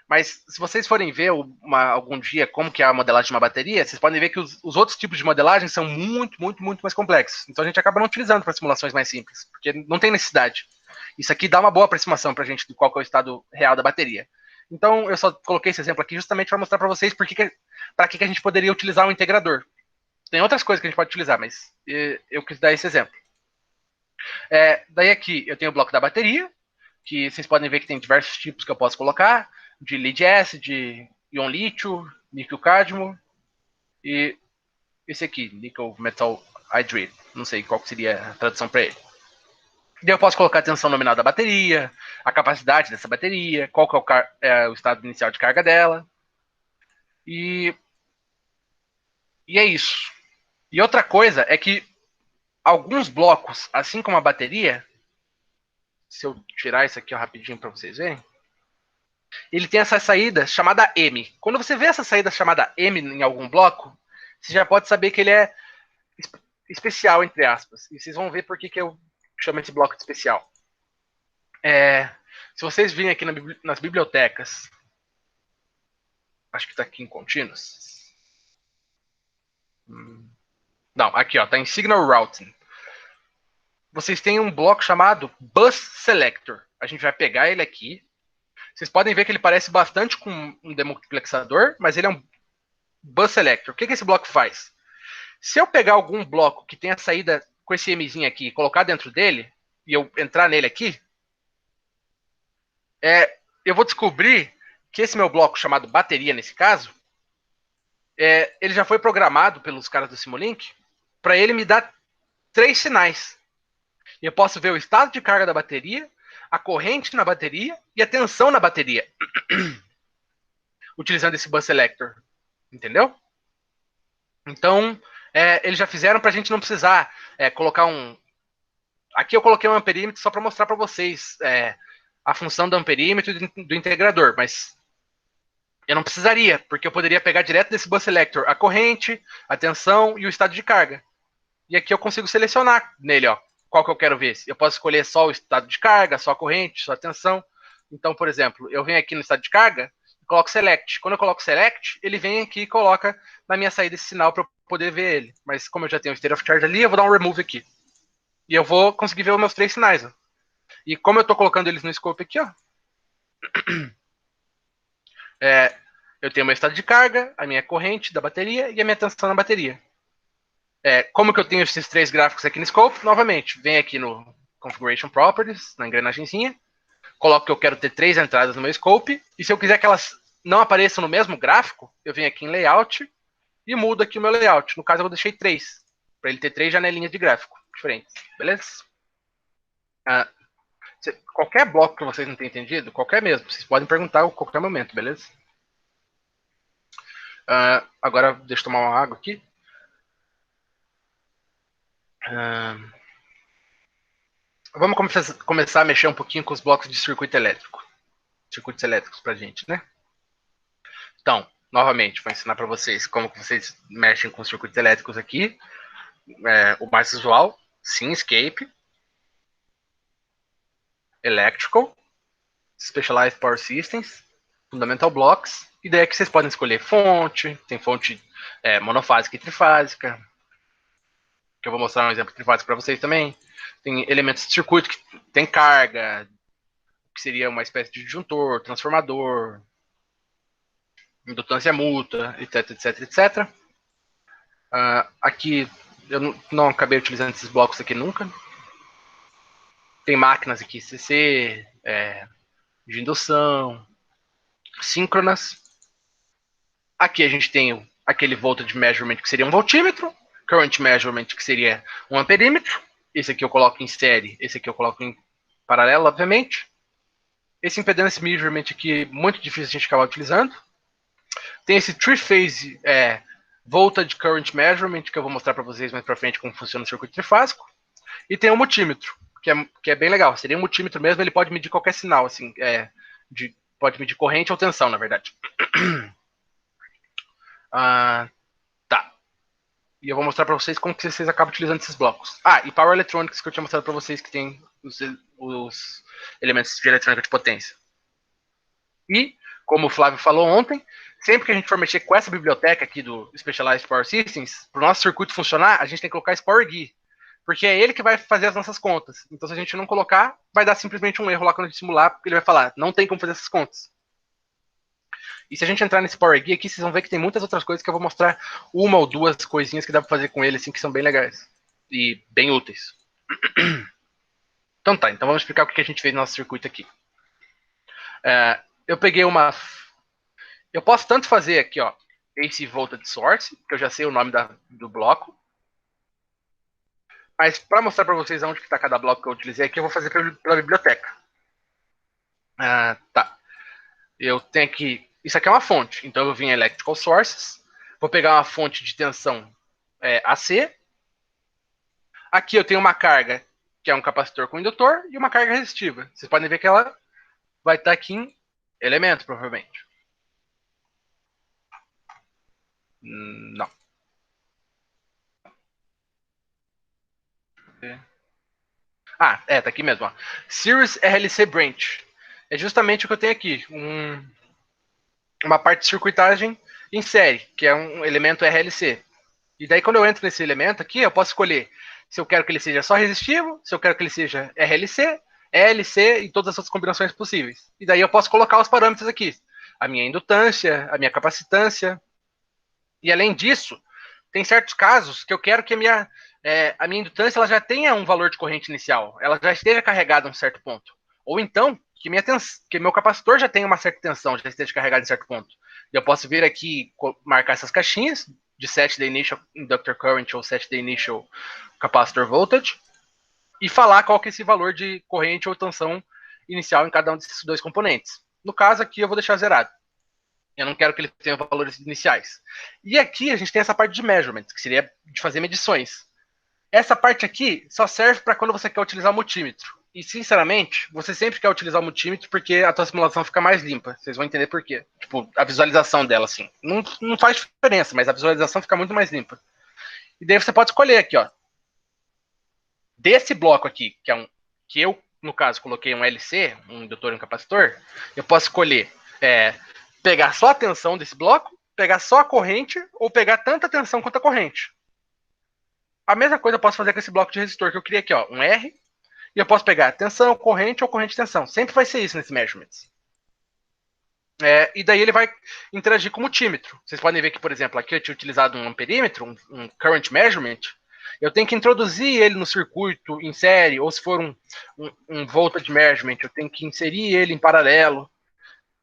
Mas se vocês forem ver algum dia como que é a modelagem de uma bateria, vocês podem ver que os outros tipos de modelagem são muito, muito, muito mais complexos. Então a gente acaba não utilizando para simulações mais simples, porque não tem necessidade. Isso aqui dá uma boa aproximação para a gente de qual que é o estado real da bateria. Então eu só coloquei esse exemplo aqui justamente para mostrar para vocês para que a gente poderia utilizar um integrador. Tem outras coisas que a gente pode utilizar, mas eu quis dar esse exemplo. Daí aqui eu tenho o bloco da bateria, que vocês podem ver que tem diversos tipos que eu posso colocar, de lead-acid, de íon lítio, níquel cádmio, e esse aqui, nickel metal hydride, não sei qual seria a tradução para ele. Daí eu posso colocar a tensão nominal da bateria, a capacidade dessa bateria, qual que é o estado inicial de carga dela, e é isso. E outra coisa é que alguns blocos, assim como a bateria, se eu tirar isso aqui ó, rapidinho para vocês verem, ele tem essa saída chamada M. Quando você vê essa saída chamada M em algum bloco, você já pode saber que ele é especial, entre aspas. E vocês vão ver por que eu chamo esse bloco de especial. Se vocês virem aqui nas bibliotecas Acho que está aqui em contínuos. Não, aqui, ó, tá em Signal Routing. Vocês têm um bloco chamado Bus Selector. A gente vai pegar ele aqui. Vocês podem ver que ele parece bastante com um demultiplexador, mas ele é um Bus Selector. O que esse bloco faz? Se eu pegar algum bloco que tenha saída com esse Mzinho aqui e colocar dentro dele, e eu entrar nele aqui, eu vou descobrir que esse meu bloco, chamado bateria nesse caso, ele já foi programado pelos caras do Simulink para ele me dar 3 sinais. E eu posso ver o estado de carga da bateria, a corrente na bateria e a tensão na bateria. Utilizando esse bus selector. Entendeu? Então, eles já fizeram para a gente não precisar colocar um... Aqui eu coloquei um amperímetro só para mostrar para vocês a função do amperímetro e do integrador, mas eu não precisaria, porque eu poderia pegar direto desse bus selector a corrente, a tensão e o estado de carga. E aqui eu consigo selecionar nele, ó, qual que eu quero ver. Eu posso escolher só o estado de carga, só a corrente, só a tensão. Então, por exemplo, eu venho aqui no estado de carga e coloco Select. Quando eu coloco Select, ele vem aqui e coloca na minha saída esse sinal para eu poder ver ele. Mas como eu já tenho o State of Charge ali, eu vou dar um Remove aqui. E eu vou conseguir ver os meus 3 sinais. Ó. E como eu estou colocando eles no scope aqui, ó, eu tenho o meu estado de carga, a minha corrente da bateria e a minha tensão na bateria. Como que eu tenho esses 3 gráficos aqui no scope? Novamente, vem aqui no Configuration Properties, na engrenagemzinha, coloco que eu quero ter 3 entradas no meu scope, e se eu quiser que elas não apareçam no mesmo gráfico, eu venho aqui em Layout e mudo aqui o meu layout. No caso, eu deixei 3, para ele ter 3 janelinhas de gráfico diferentes, beleza? Qualquer bloco que vocês não tenham entendido, qualquer mesmo, vocês podem perguntar a qualquer momento, beleza? Agora, deixa eu tomar uma água aqui. Vamos começar a mexer um pouquinho com os blocos de circuito elétrico. Circuitos elétricos pra gente, né? Então, novamente, vou ensinar para vocês como que vocês mexem com os circuitos elétricos aqui. O mais usual, Simscape, Electrical, Specialized Power Systems, Fundamental Blocks, e daí é que vocês podem escolher fonte, tem fonte monofásica e trifásica, que eu vou mostrar um exemplo trifásico para vocês também. Tem elementos de circuito que tem carga, que seria uma espécie de disjuntor, transformador, indutância mútua, etc, etc, etc. Aqui, eu não acabei utilizando esses blocos aqui nunca. Tem máquinas aqui, CC, de indução, síncronas. Aqui a gente tem aquele voltage measurement, que seria um voltímetro, current measurement, que seria um amperímetro. Esse aqui eu coloco em série, esse aqui eu coloco em paralelo, obviamente. Esse impedance measurement aqui, muito difícil a gente acabar utilizando. Tem esse three-phase voltage current measurement, que eu vou mostrar para vocês mais para frente como funciona o circuito trifásico. E tem o multímetro, que é bem legal. Seria um multímetro mesmo, ele pode medir qualquer sinal, assim, pode medir corrente ou tensão, na verdade. Tá. E eu vou mostrar para vocês como que vocês acabam utilizando esses blocos. E Power Electronics, que eu tinha mostrado para vocês, que tem os elementos de eletrônica de potência. E, como o Flávio falou ontem, sempre que a gente for mexer com essa biblioteca aqui do Specialized Power Systems, para o nosso circuito funcionar, a gente tem que colocar esse Power Guide. Porque é ele que vai fazer as nossas contas. Então, se a gente não colocar, vai dar simplesmente um erro lá quando a gente simular, porque ele vai falar, não tem como fazer essas contas. E se a gente entrar nesse Power Guide aqui, vocês vão ver que tem muitas outras coisas que eu vou mostrar uma ou duas coisinhas que dá para fazer com ele, assim, que são bem legais. E bem úteis. Então tá, então vamos explicar o que a gente fez no nosso circuito aqui. Eu peguei uma... Eu posso tanto fazer aqui, ó, AC Voltage Source, que eu já sei o nome do bloco. Mas para mostrar para vocês onde está cada bloco que eu utilizei aqui, eu vou fazer pela biblioteca. Tá. Eu tenho aqui... Isso aqui é uma fonte. Então eu vim em Electrical Sources. Vou pegar uma fonte de tensão AC. Aqui eu tenho uma carga, que é um capacitor com indutor, e uma carga resistiva. Vocês podem ver que ela vai estar aqui em elemento, provavelmente. Não. Tá aqui mesmo. Ó. Series RLC Branch. É justamente o que eu tenho aqui. uma parte de circuitagem em série, que é um elemento RLC. E daí, quando eu entro nesse elemento aqui, eu posso escolher se eu quero que ele seja só resistivo, se eu quero que ele seja RLC, ELC e todas as outras combinações possíveis. E daí eu posso colocar os parâmetros aqui. A minha indutância, a minha capacitância. E além disso, tem certos casos que eu quero que a minha indutância ela já tenha um valor de corrente inicial. Ela já esteja carregada a um certo ponto. Ou então, que meu capacitor já tenha uma certa tensão, já esteja carregado em certo ponto. E eu posso vir aqui marcar essas caixinhas de set the initial inductor current ou set the initial capacitor voltage e falar qual que é esse valor de corrente ou tensão inicial em cada um desses dois componentes. No caso aqui eu vou deixar zerado. Eu não quero que ele tenha valores iniciais. E aqui a gente tem essa parte de measurement, que seria de fazer medições. Essa parte aqui só serve para quando você quer utilizar o multímetro. E, sinceramente, você sempre quer utilizar o multímetro porque a tua simulação fica mais limpa. Vocês vão entender por quê. Tipo, a visualização dela, assim. Não faz diferença, mas a visualização fica muito mais limpa. E daí você pode escolher aqui, ó. Desse bloco aqui, que eu, no caso, coloquei um LC, um indutor e um capacitor, eu posso escolher pegar só a tensão desse bloco, pegar só a corrente, ou pegar tanta tensão quanto a corrente. A mesma coisa eu posso fazer com esse bloco de resistor que eu criei aqui, ó, um R, e eu posso pegar tensão, corrente ou corrente tensão. Sempre vai ser isso nesse measurements. E daí ele vai interagir com o multímetro. Vocês podem ver que, por exemplo, aqui eu tinha utilizado um amperímetro, um current measurement. Eu tenho que introduzir ele no circuito em série, ou se for um voltage measurement, eu tenho que inserir ele em paralelo,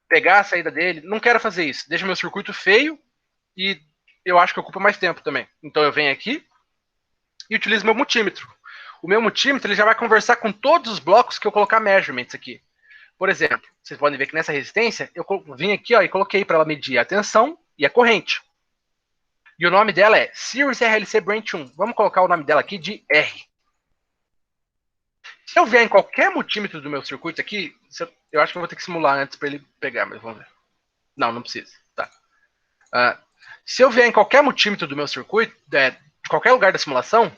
pegar a saída dele. Não quero fazer isso. Deixa meu circuito feio e eu acho que ocupa mais tempo também. Então eu venho aqui e utilizo meu multímetro. O meu multímetro ele já vai conversar com todos os blocos que eu colocar measurements aqui. Por exemplo, vocês podem ver que nessa resistência, eu vim aqui ó, e coloquei para ela medir a tensão e a corrente. E o nome dela é Series RLC Branch 1. Vamos colocar o nome dela aqui de R. Se eu vier em qualquer multímetro do meu circuito aqui, eu acho que eu vou ter que simular antes para ele pegar, mas vamos ver. Não precisa. Tá. Se eu vier em qualquer multímetro do meu circuito, de qualquer lugar da simulação,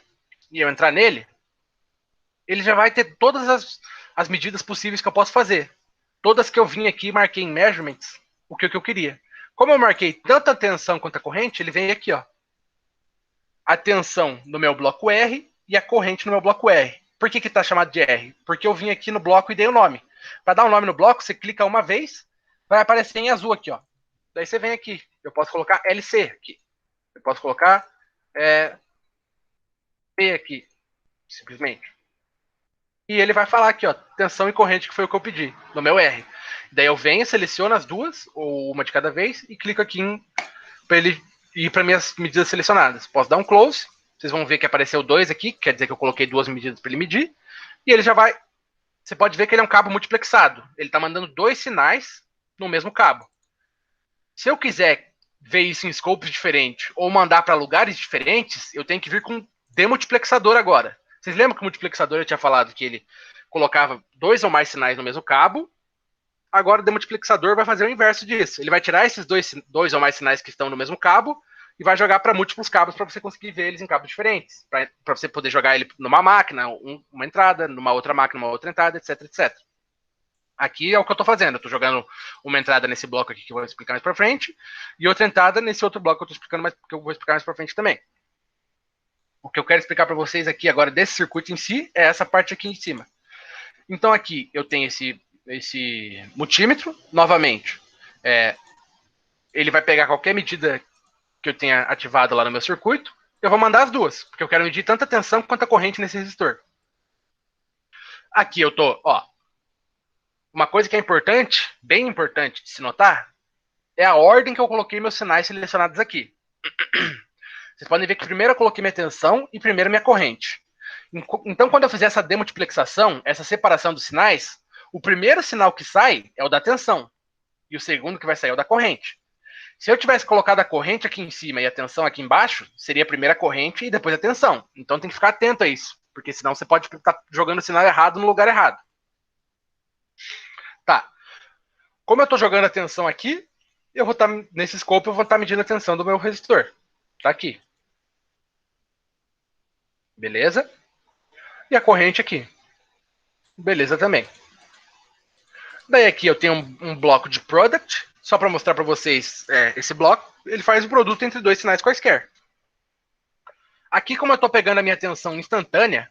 e eu entrar nele, ele já vai ter todas as medidas possíveis que eu posso fazer. Todas que eu vim aqui e marquei em measurements, o que eu queria. Como eu marquei tanto a tensão quanto a corrente, ele vem aqui, ó. A tensão no meu bloco R e a corrente no meu bloco R. Por que está chamado de R? Porque eu vim aqui no bloco e dei o nome. Para dar um nome no bloco, você clica uma vez, vai aparecer em azul aqui, ó. Daí você vem aqui. Eu posso colocar LC aqui. Eu posso colocar P aqui, simplesmente. E ele vai falar aqui, ó, tensão e corrente, que foi o que eu pedi, no meu R. Daí eu venho, seleciono as duas, ou uma de cada vez, e clico aqui para ele ir para minhas medidas selecionadas. Posso dar um close, vocês vão ver que apareceu 2 aqui, quer dizer que eu coloquei 2 medidas para ele medir, e ele já vai... Você pode ver que ele é um cabo multiplexado. Ele está mandando 2 sinais no mesmo cabo. Se eu quiser ver isso em scopes diferentes, ou mandar para lugares diferentes, eu tenho que vir com um demultiplexador agora. Vocês lembram que o multiplexador eu tinha falado que ele colocava 2 ou mais sinais no mesmo cabo? Agora o demultiplexador vai fazer o inverso disso. Ele vai tirar esses dois ou mais sinais que estão no mesmo cabo e vai jogar para múltiplos cabos para você conseguir ver eles em cabos diferentes. Para você poder jogar ele numa máquina, uma entrada, numa outra máquina, uma outra entrada, etc, etc. Aqui é o que eu estou fazendo. Eu estou jogando uma entrada nesse bloco aqui que eu vou explicar mais para frente e outra entrada nesse outro bloco que eu estou explicando mais, que eu vou explicar mais para frente também. O que eu quero explicar para vocês aqui agora desse circuito em si é essa parte aqui em cima. Então aqui eu tenho esse multímetro, novamente, ele vai pegar qualquer medida que eu tenha ativado lá no meu circuito, eu vou mandar as duas, porque eu quero medir tanto a tensão quanto a corrente nesse resistor. Aqui eu tô, ó, uma coisa que é importante, bem importante de se notar, é a ordem que eu coloquei meus sinais selecionados aqui. Vocês podem ver que primeiro eu coloquei minha tensão e primeiro minha corrente. Então, quando eu fizer essa demultiplexação, essa separação dos sinais, o primeiro sinal que sai é o da tensão. E o segundo que vai sair é o da corrente. Se eu tivesse colocado a corrente aqui em cima e a tensão aqui embaixo, seria primeiro a corrente e depois a tensão. Então tem que ficar atento a isso, porque senão você pode estar jogando o sinal errado no lugar errado. Tá. Como eu estou jogando a tensão aqui, eu vou estar, nesse scope, eu vou estar medindo a tensão do meu resistor. Tá aqui. Beleza? E a corrente aqui. Beleza também. Daí aqui eu tenho um bloco de product, só para mostrar para vocês esse bloco, ele faz o produto entre dois sinais quaisquer. Aqui, como eu estou pegando a minha tensão instantânea,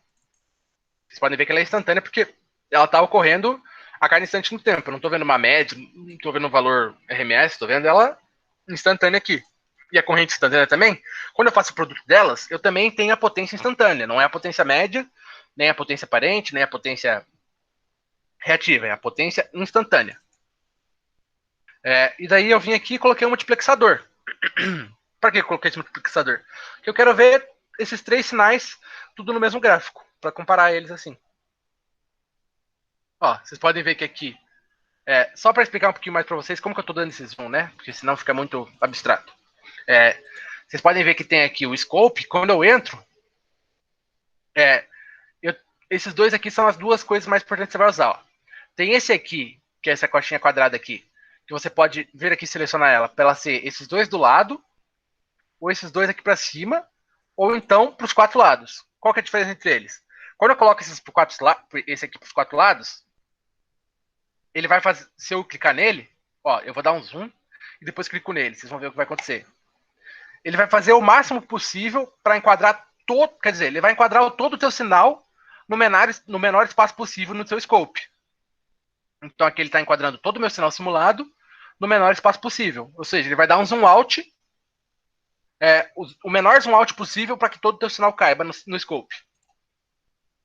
vocês podem ver que ela é instantânea porque ela está ocorrendo a cada instante no tempo. Eu não estou vendo uma média, não estou vendo um valor RMS, estou vendo ela instantânea aqui. E a corrente instantânea também, quando eu faço o produto delas, eu também tenho a potência instantânea. Não é a potência média, nem a potência aparente, nem a potência reativa. É a potência instantânea. E daí eu vim aqui e coloquei um multiplexador. Para que eu coloquei esse multiplexador? Porque eu quero ver esses três sinais tudo no mesmo gráfico, para comparar eles assim. Ó, vocês podem ver que aqui, só para explicar um pouquinho mais para vocês como que eu estou dando esse zoom, né? Porque senão fica muito abstrato. Vocês podem ver que tem aqui o scope. Quando eu entro, esses dois aqui são as duas coisas mais importantes que você vai usar. Ó. Tem esse aqui, que é essa caixinha quadrada aqui, que você pode vir aqui e selecionar ela para ela ser esses dois do lado, ou esses dois aqui para cima, ou então para os quatro lados. Qual que é a diferença entre eles? Quando eu coloco esse aqui para os quatro lados, ele vai fazer, se eu clicar nele, ó, eu vou dar um zoom e depois clico nele, vocês vão ver o que vai acontecer. Ele vai fazer o máximo possível para enquadrar todo, quer dizer, ele vai enquadrar todo o teu sinal no menor espaço possível no seu scope. Então aqui ele está enquadrando todo o meu sinal simulado no menor espaço possível. Ou seja, ele vai dar um zoom out, o menor zoom out possível para que todo o teu sinal caiba no scope.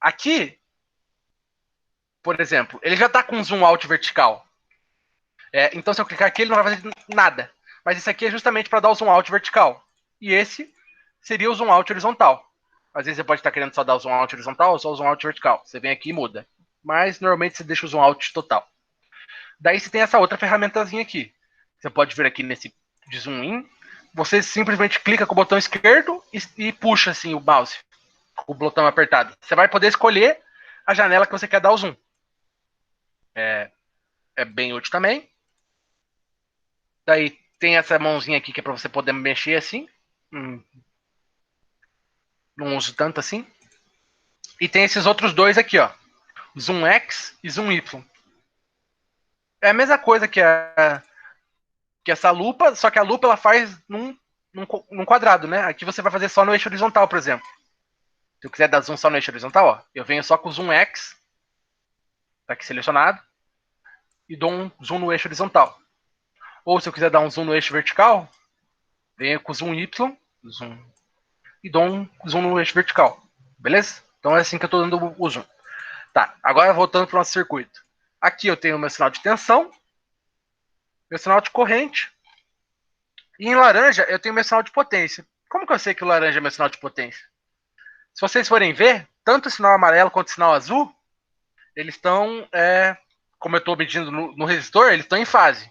Aqui, por exemplo, ele já está com um zoom out vertical. Então se eu clicar aqui ele não vai fazer nada. Mas esse aqui é justamente para dar o zoom out vertical. E esse seria o zoom out horizontal. Às vezes você pode estar querendo só dar o zoom out horizontal ou só o zoom out vertical. Você vem aqui e muda. Mas normalmente você deixa o zoom out total. Daí você tem essa outra ferramentazinha aqui. Você pode vir aqui nesse de zoom in. Você simplesmente clica com o botão esquerdo e puxa assim o mouse. Com o botão apertado. Você vai poder escolher a janela que você quer dar o zoom. É bem útil também. Daí tem essa mãozinha aqui que é para você poder mexer assim. Não uso tanto assim. E tem esses outros dois aqui, ó. Zoom X e Zoom Y. É a mesma coisa que essa lupa, só que a lupa ela faz num quadrado, né? Aqui você vai fazer só no eixo horizontal, por exemplo. Se eu quiser dar zoom só no eixo horizontal, ó, eu venho só com o Zoom X, tá aqui selecionado, e dou um zoom no eixo horizontal. Ou se eu quiser dar um zoom no eixo vertical, venho com o Zoom Y, e dou um zoom no eixo vertical. Beleza? Então é assim que eu estou dando o zoom. Tá, agora voltando para o nosso circuito. Aqui eu tenho o meu sinal de tensão, meu sinal de corrente, e em laranja eu tenho meu sinal de potência. Como que eu sei que o laranja é meu sinal de potência? Se vocês forem ver, tanto o sinal amarelo quanto o sinal azul, eles estão, como eu estou medindo no resistor, eles estão em fase.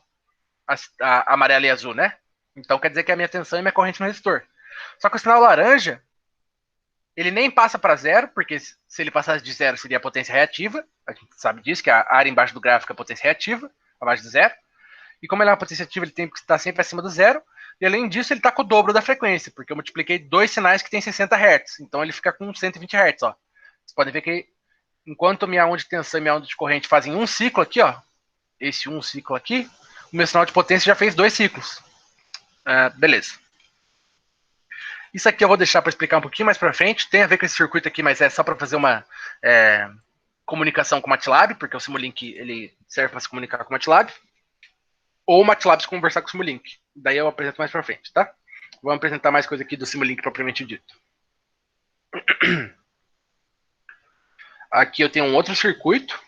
A amarela e azul, né? Então quer dizer que a minha tensão e minha corrente no resistor. Só que o sinal laranja, ele nem passa para zero, porque se ele passasse de zero seria a potência reativa. A gente sabe disso, que a área embaixo do gráfico é a potência reativa, abaixo de zero. E como ele é uma potência ativa, ele tem que estar sempre acima do zero. E além disso, ele está com o dobro da frequência, porque eu multipliquei dois sinais que tem 60 Hz. Então ele fica com 120 Hz. Ó. Vocês podem ver que enquanto minha onda de tensão e minha onda de corrente fazem um ciclo aqui, ó, esse um ciclo aqui, o meu sinal de potência já fez 2 ciclos. Beleza. Isso aqui eu vou deixar para explicar um pouquinho mais para frente. Tem a ver com esse circuito aqui, mas é só para fazer uma comunicação com o MATLAB, porque o Simulink ele serve para se comunicar com o MATLAB. Ou o MATLAB se conversar com o Simulink. Daí eu apresento mais para frente, tá? Vamos apresentar mais coisa aqui do Simulink propriamente dito. Aqui eu tenho um outro circuito.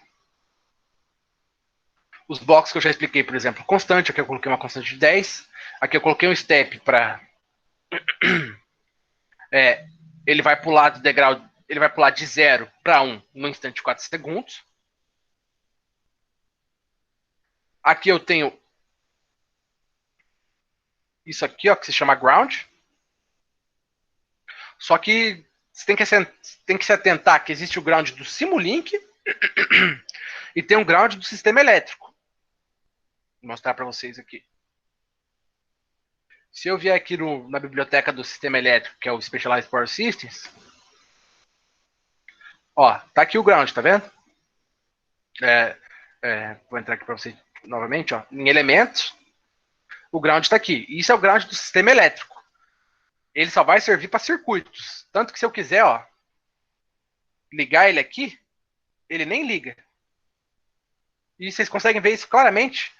Os blocos que eu já expliquei, por exemplo, constante. Aqui eu coloquei uma constante de 10. Aqui eu coloquei um step para... ele vai pular do degrau... Ele vai pular de 0 para 1 no instante de 4 segundos. Aqui eu tenho isso aqui, ó, que se chama ground. Só que você tem que se atentar que existe o ground do Simulink e tem um ground do sistema elétrico. Vou mostrar para vocês aqui. Se eu vier aqui na biblioteca do sistema elétrico, que é o Specialized Power Systems, ó, tá aqui o ground, tá vendo? Vou entrar aqui para vocês novamente, ó, em elementos. O ground está aqui. Isso é o ground do sistema elétrico. Ele só vai servir para circuitos. Tanto que se eu quiser, ó, ligar ele aqui, ele nem liga. E vocês conseguem ver isso claramente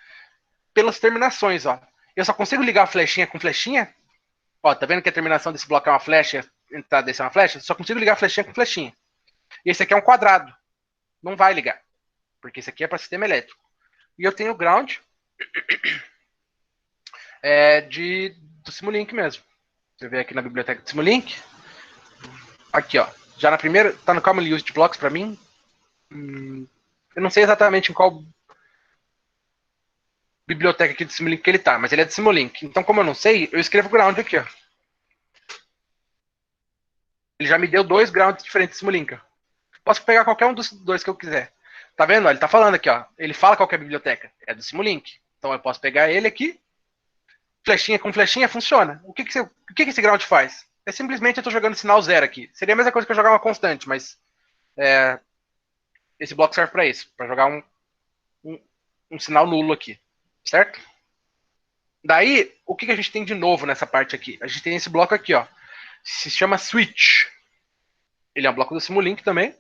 pelas terminações, ó. Eu só consigo ligar a flechinha com flechinha. Ó, tá vendo que a terminação desse bloco é uma flecha, a entrada desse é uma flecha? Só consigo ligar a flechinha com flechinha. E esse aqui é um quadrado. Não vai ligar. Porque esse aqui é para sistema elétrico. E eu tenho o ground do Simulink mesmo. Você vê aqui na biblioteca do Simulink. Aqui, ó. Já na primeira, tá no Common Used Blocks para mim. Eu não sei exatamente em qual biblioteca aqui do Simulink que ele tá, mas ele é do Simulink. Então, como eu não sei, eu escrevo ground aqui, ó. Ele já me deu 2 grounds diferentes do Simulink. Posso pegar qualquer um dos 2 que eu quiser. Tá vendo? Ele tá falando aqui, ó. Ele fala qual que é a biblioteca. É do Simulink. Então eu posso pegar ele aqui. Flechinha com flechinha funciona. O que esse ground faz? É simplesmente eu tô jogando sinal 0 aqui. Seria a mesma coisa que eu jogar uma constante, mas esse bloco serve para isso. Para jogar um sinal nulo aqui. Certo? Daí, o que a gente tem de novo nessa parte aqui? A gente tem esse bloco aqui, ó. Se chama switch. Ele é um bloco do Simulink também.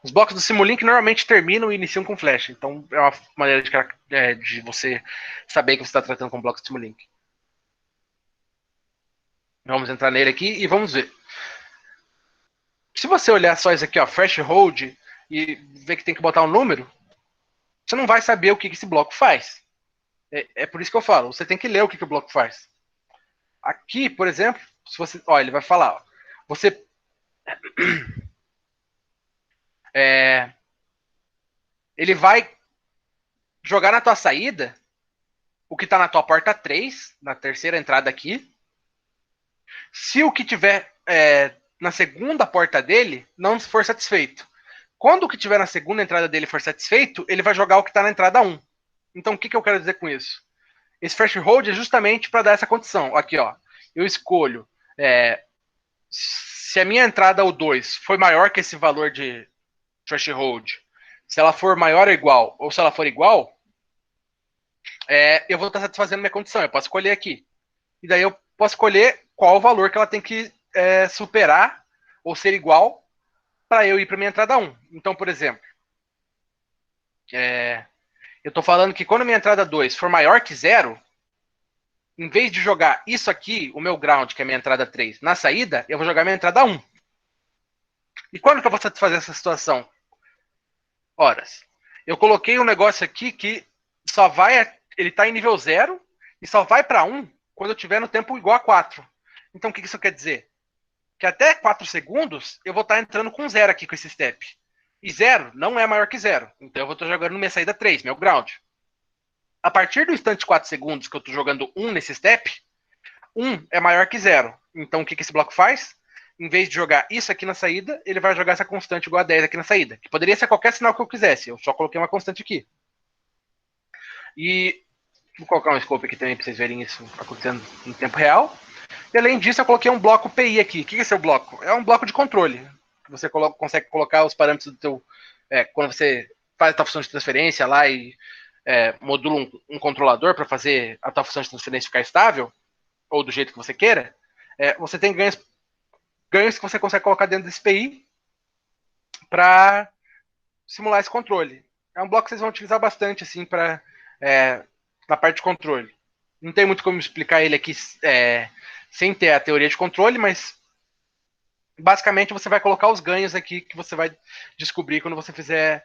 Os blocos do Simulink normalmente terminam e iniciam com flash. Então, é uma maneira de você saber que você está tratando com blocos do Simulink. Vamos entrar nele aqui e vamos ver. Se você olhar só isso aqui, ó, threshold, e ver que tem que botar um número, você não vai saber o que esse bloco faz. É por isso que eu falo, você tem que ler o que o bloco faz. Aqui, por exemplo, se você, ó, ele vai falar, ó, você ele vai jogar na tua saída o que está na tua porta 3, na terceira entrada aqui. Se o que tiver na segunda porta dele não for satisfeito. Quando o que tiver na segunda entrada dele for satisfeito, ele vai jogar o que está na entrada 1. Então, o que eu quero dizer com isso? Esse threshold é justamente para dar essa condição. Aqui, ó, eu escolho se a minha entrada o 2 foi maior que esse valor de threshold, se ela for maior ou igual, ou se ela for igual, eu vou estar satisfazendo minha condição. Eu posso escolher aqui. E daí eu posso escolher qual o valor que ela tem que superar ou ser igual para eu ir para minha entrada 1. Então, por exemplo, eu estou falando que quando a minha entrada 2 for maior que 0, em vez de jogar isso aqui, o meu ground, que é a minha entrada 3, na saída, eu vou jogar minha entrada 1. E quando que eu vou satisfazer essa situação? Horas. Eu coloquei um negócio aqui que só vai, ele está em nível 0 e só vai para 1 quando eu tiver no tempo igual a 4. Então, o que isso quer dizer? Que até 4 segundos eu vou estar entrando com 0 aqui com esse step. E 0 não é maior que 0. Então eu vou estar jogando minha saída 3, meu ground. A partir do instante 4 segundos que eu estou jogando 1 nesse step, 1 é maior que 0. Então o que esse bloco faz? Em vez de jogar isso aqui na saída, ele vai jogar essa constante igual a 10 aqui na saída. Que poderia ser qualquer sinal que eu quisesse. Eu só coloquei uma constante aqui. E vou colocar um scope aqui também para vocês verem isso acontecendo em tempo real. E além disso, eu coloquei um bloco PI aqui. O que é esse bloco? É um bloco de controle. Você consegue colocar os parâmetros do teu... quando você faz a tua função de transferência lá e modula um controlador para fazer a tua função de transferência ficar estável, ou do jeito que você queira, você tem ganhos que você consegue colocar dentro desse PI para simular esse controle. É um bloco que vocês vão utilizar bastante assim, na parte de controle. Não tem muito como explicar ele aqui sem ter a teoria de controle, mas basicamente você vai colocar os ganhos aqui que você vai descobrir quando você fizer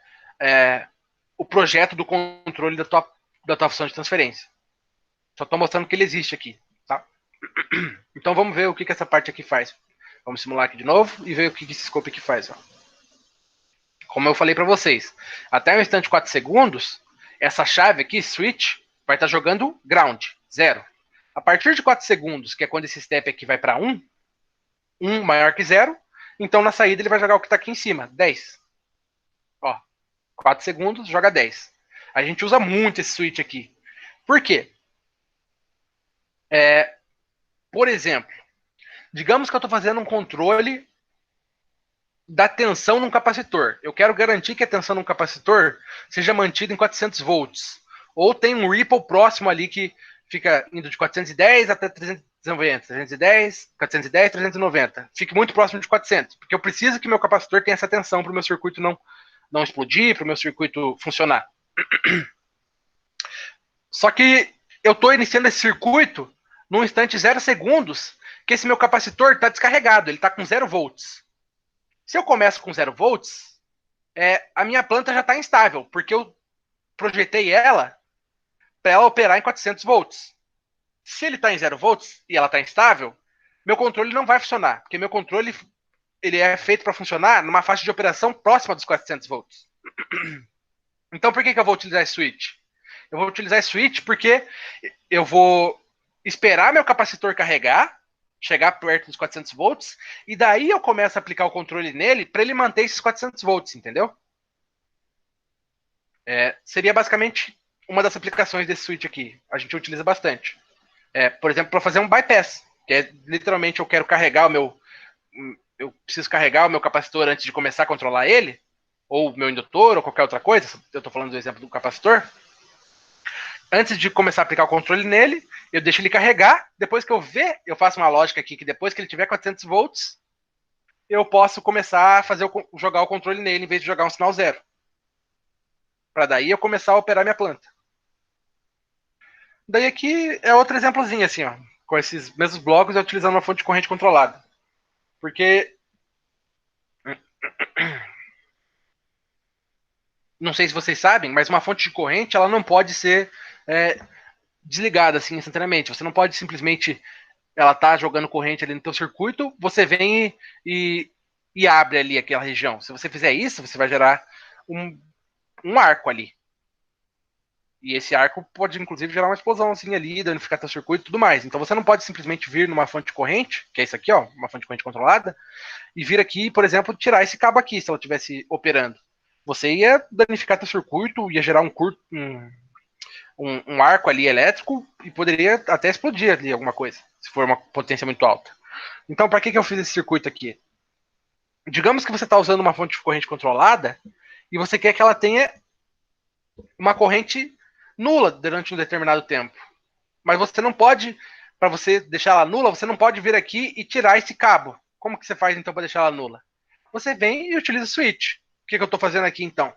o projeto do controle da tua função de transferência. Só estou mostrando que ele existe aqui. Tá? Então vamos ver o que essa parte aqui faz. Vamos simular aqui de novo e ver o que esse scope aqui faz. Ó. Como eu falei para vocês, até um instante 4 segundos, essa chave aqui, switch, vai estar jogando ground, 0. A partir de 4 segundos, que é quando esse step aqui vai para 1, 1 maior que 0, então na saída ele vai jogar o que está aqui em cima, 10. Ó, 4 segundos, joga 10. A gente usa muito esse switch aqui. Por quê? Por exemplo, digamos que eu estou fazendo um controle da tensão num capacitor. Eu quero garantir que a tensão num capacitor seja mantida em 400 volts. ou tem um ripple próximo ali que fica indo de 410 até 390, 310, 410, 390. Fique muito próximo de 400, porque eu preciso que meu capacitor tenha essa tensão para o meu circuito não explodir, para o meu circuito funcionar. Só que eu estou iniciando esse circuito num instante 0 segundos, que esse meu capacitor está descarregado, ele está com 0 volts. Se eu começo com 0 volts, a minha planta já está instável, porque eu projetei ela para ela operar em 400 volts. Se ele está em 0 volts e ela está instável, meu controle não vai funcionar, porque meu controle ele é feito para funcionar numa faixa de operação próxima dos 400 volts. Então, por que eu vou utilizar esse switch? Eu vou utilizar esse switch porque eu vou esperar meu capacitor carregar, chegar perto dos 400 volts, e daí eu começo a aplicar o controle nele para ele manter esses 400 volts, entendeu? Seria basicamente uma das aplicações desse switch aqui. A gente utiliza bastante. Por exemplo, para fazer um bypass, que é literalmente eu quero carregar eu preciso carregar o meu capacitor antes de começar a controlar ele, ou meu indutor, ou qualquer outra coisa. Eu estou falando do exemplo do capacitor. Antes de começar a aplicar o controle nele, eu deixo ele carregar. Depois que eu faço uma lógica aqui que depois que ele tiver 400 volts, eu posso começar a jogar o controle nele em vez de jogar um sinal 0. Para daí eu começar a operar minha planta. Daí aqui é outro exemplozinho assim, ó, com esses mesmos blocos utilizando uma fonte de corrente controlada. Porque não sei se vocês sabem, mas uma fonte de corrente ela não pode ser desligada assim instantaneamente. Você não pode simplesmente ela tá jogando corrente ali no teu circuito, você vem e abre ali aquela região. Se você fizer isso, você vai gerar um arco ali. E esse arco pode, inclusive, gerar uma explosão assim ali, danificar teu circuito e tudo mais. Então você não pode simplesmente vir numa fonte de corrente, que é isso aqui, ó, uma fonte de corrente controlada, e vir aqui, por exemplo, tirar esse cabo aqui, se ela estivesse operando. Você ia danificar teu circuito, ia gerar um arco ali elétrico e poderia até explodir ali alguma coisa, se for uma potência muito alta. Então, para que eu fiz esse circuito aqui? Digamos que você está usando uma fonte de corrente controlada e você quer que ela tenha uma corrente nula durante um determinado tempo. Mas você não pode, para você deixar ela nula, você não pode vir aqui e tirar esse cabo. Como que você faz então para deixar ela nula? Você vem e utiliza o switch. O que eu estou fazendo aqui então?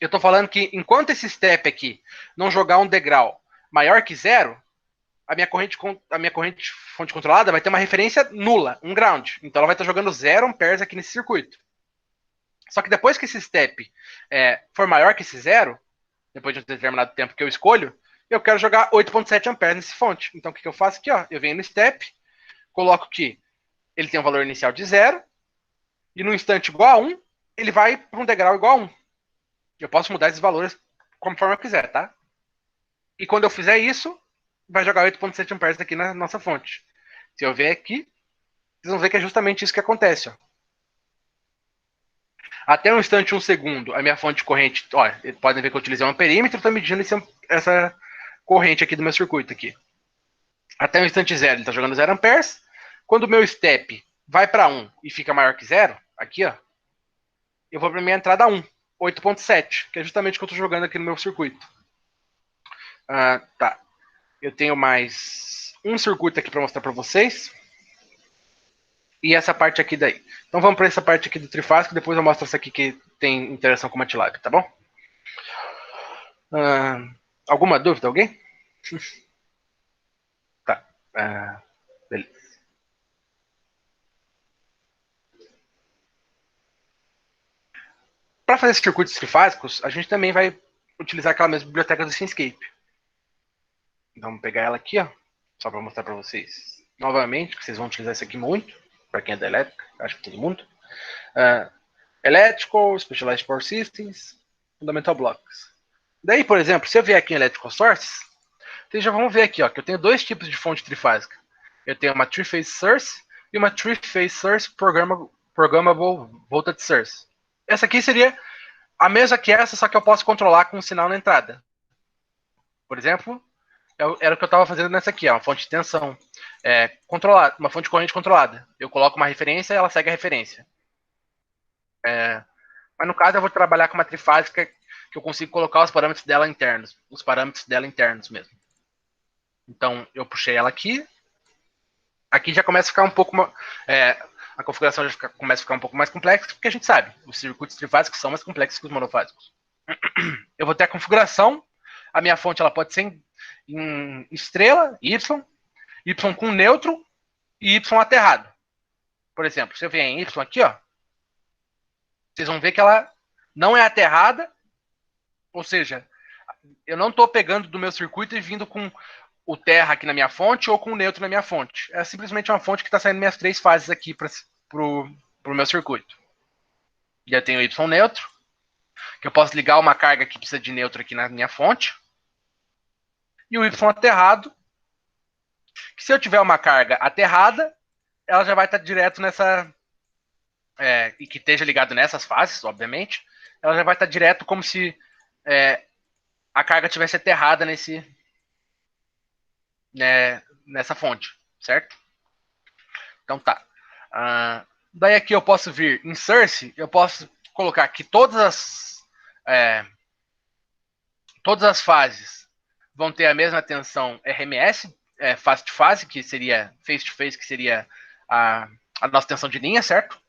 Eu estou falando que enquanto esse step aqui não jogar um degrau maior que 0, a minha corrente fonte controlada vai ter uma referência nula, um ground. Então ela vai estar jogando 0 amperes aqui nesse circuito. Só que depois que esse step for maior que esse 0, depois de um determinado tempo que eu escolho, eu quero jogar 8.7 amperes nesse fonte. Então o que eu faço aqui? Ó, eu venho no step, coloco que ele tem um valor inicial de 0, e no instante igual a 1, ele vai para um degrau igual a 1. Eu posso mudar esses valores conforme eu quiser, tá? E quando eu fizer isso, vai jogar 8.7 amperes aqui na nossa fonte. Se eu ver aqui, vocês vão ver que é justamente isso que acontece, ó. Até um instante, 1 segundo, a minha fonte de corrente, ó, podem ver que eu utilizei um amperímetro, estou medindo essa corrente aqui do meu circuito aqui. Até um instante 0, ele está jogando 0 amperes. Quando o meu step vai para 1 e fica maior que 0, aqui, ó, eu vou para minha entrada 1, 8.7, que é justamente o que eu estou jogando aqui no meu circuito. Tá. Eu tenho mais um circuito aqui para mostrar para vocês. E essa parte aqui daí. Então vamos para essa parte aqui do trifásico, depois eu mostro essa aqui que tem interação com o MATLAB, tá bom? Alguma dúvida, alguém? Tá. Beleza. Para fazer esses circuitos trifásicos, a gente também vai utilizar aquela mesma biblioteca do Simscape. Então vamos pegar ela aqui, ó, só para mostrar para vocês novamente, que vocês vão utilizar isso aqui muito, para quem é da elétrica, acho que todo mundo. Electrical, Specialized Power Systems, Fundamental Blocks. Daí, por exemplo, se eu vier aqui em Electrical Sources, vocês já vão ver aqui, ó, que eu tenho dois tipos de fonte trifásica. Eu tenho uma Three-Phase Source e uma Three-Phase Source Programmable Voltage Source. Essa aqui seria a mesma que essa, só que eu posso controlar com um sinal na entrada. Por exemplo, era o que eu estava fazendo nessa aqui, ó, uma fonte de tensão controlada, uma fonte de corrente controlada. Eu coloco uma referência e ela segue a referência. Mas no caso eu vou trabalhar com uma trifásica que eu consigo colocar os parâmetros dela internos mesmo. Então, eu puxei ela aqui. Aqui já começa a ficar um pouco... a configuração já começa a ficar um pouco mais complexa, porque a gente sabe, os circuitos trifásicos são mais complexos que os monofásicos. Eu vou ter a configuração. A minha fonte ela pode ser em estrela, Y com neutro e Y aterrado. Por exemplo, se eu vier em Y aqui, ó, vocês vão ver que ela não é aterrada, ou seja, eu não estou pegando do meu circuito e vindo com o terra aqui na minha fonte ou com o neutro na minha fonte. É simplesmente uma fonte que está saindo minhas 3 fases aqui para o meu circuito. E eu tenho Y neutro, que eu posso ligar uma carga que precisa de neutro aqui na minha fonte. E o Y aterrado, que se eu tiver uma carga aterrada, ela já vai estar direto nessa... e que esteja ligado nessas fases, obviamente, ela já vai estar direto como se a carga tivesse aterrada nessa fonte, certo? Então tá. Daí aqui eu posso vir em source, eu posso colocar aqui todas as fases vão ter a mesma tensão RMS, face to face, que seria face-to-face, que seria a nossa tensão de linha, certo?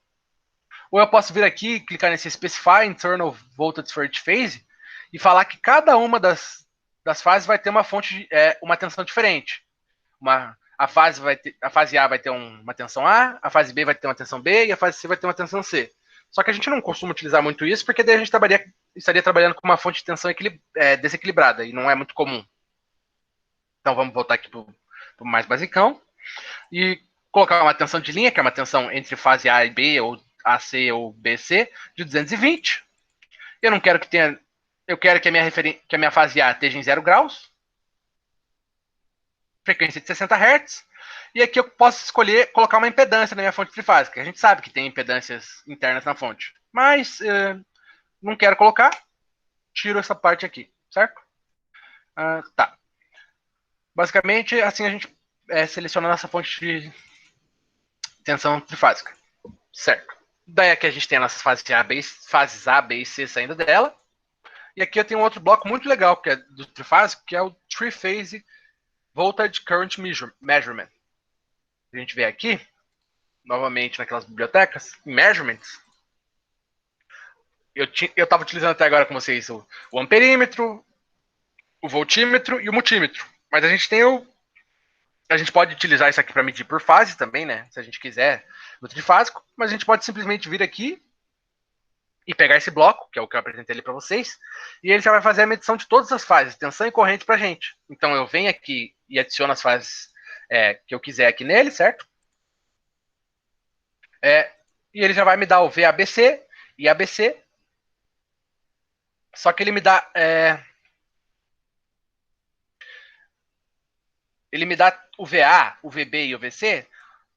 Ou eu posso vir aqui, clicar nesse Specify Internal Voltage for each phase e falar que cada uma das fases vai ter uma fonte, uma tensão diferente. A fase A vai ter uma tensão A, a fase B vai ter uma tensão B e a fase C vai ter uma tensão C. Só que a gente não costuma utilizar muito isso, porque daí a gente estaria trabalhando com uma fonte de tensão desequilibrada, e não é muito comum. Então vamos voltar aqui para o mais basicão. E colocar uma tensão de linha, que é uma tensão entre fase A e B, ou AC ou BC, de 220. Eu não quero que tenha... Eu quero que a minha fase A esteja em 0 graus. Frequência de 60 Hz. E aqui eu posso escolher colocar uma impedância na minha fonte trifásica. A gente sabe que tem impedâncias internas na fonte. Mas não quero colocar. Tiro essa parte aqui, certo? Tá. Basicamente, assim a gente seleciona a nossa fonte de tensão trifásica. Certo. Daí aqui a gente tem as nossas fases A, B e C saindo dela. E aqui eu tenho um outro bloco muito legal, que é do trifásico, que é o Three-Phase Voltage Current Measurement. A gente vê aqui, novamente naquelas bibliotecas, em Measurements. Eu estava utilizando até agora com vocês o amperímetro, o voltímetro e o multímetro. Mas a gente tem a gente pode utilizar isso aqui para medir por fase também, né? Se a gente quiser, no trifásico. Mas a gente pode simplesmente vir aqui e pegar esse bloco, que é o que eu apresentei ali para vocês, e ele já vai fazer a medição de todas as fases, tensão e corrente para a gente. Então eu venho aqui e adiciono as fases que eu quiser aqui nele, certo? E ele já vai me dar o VABC e ABC. Só que ele me dá... ele me dá o VA, o VB e o VC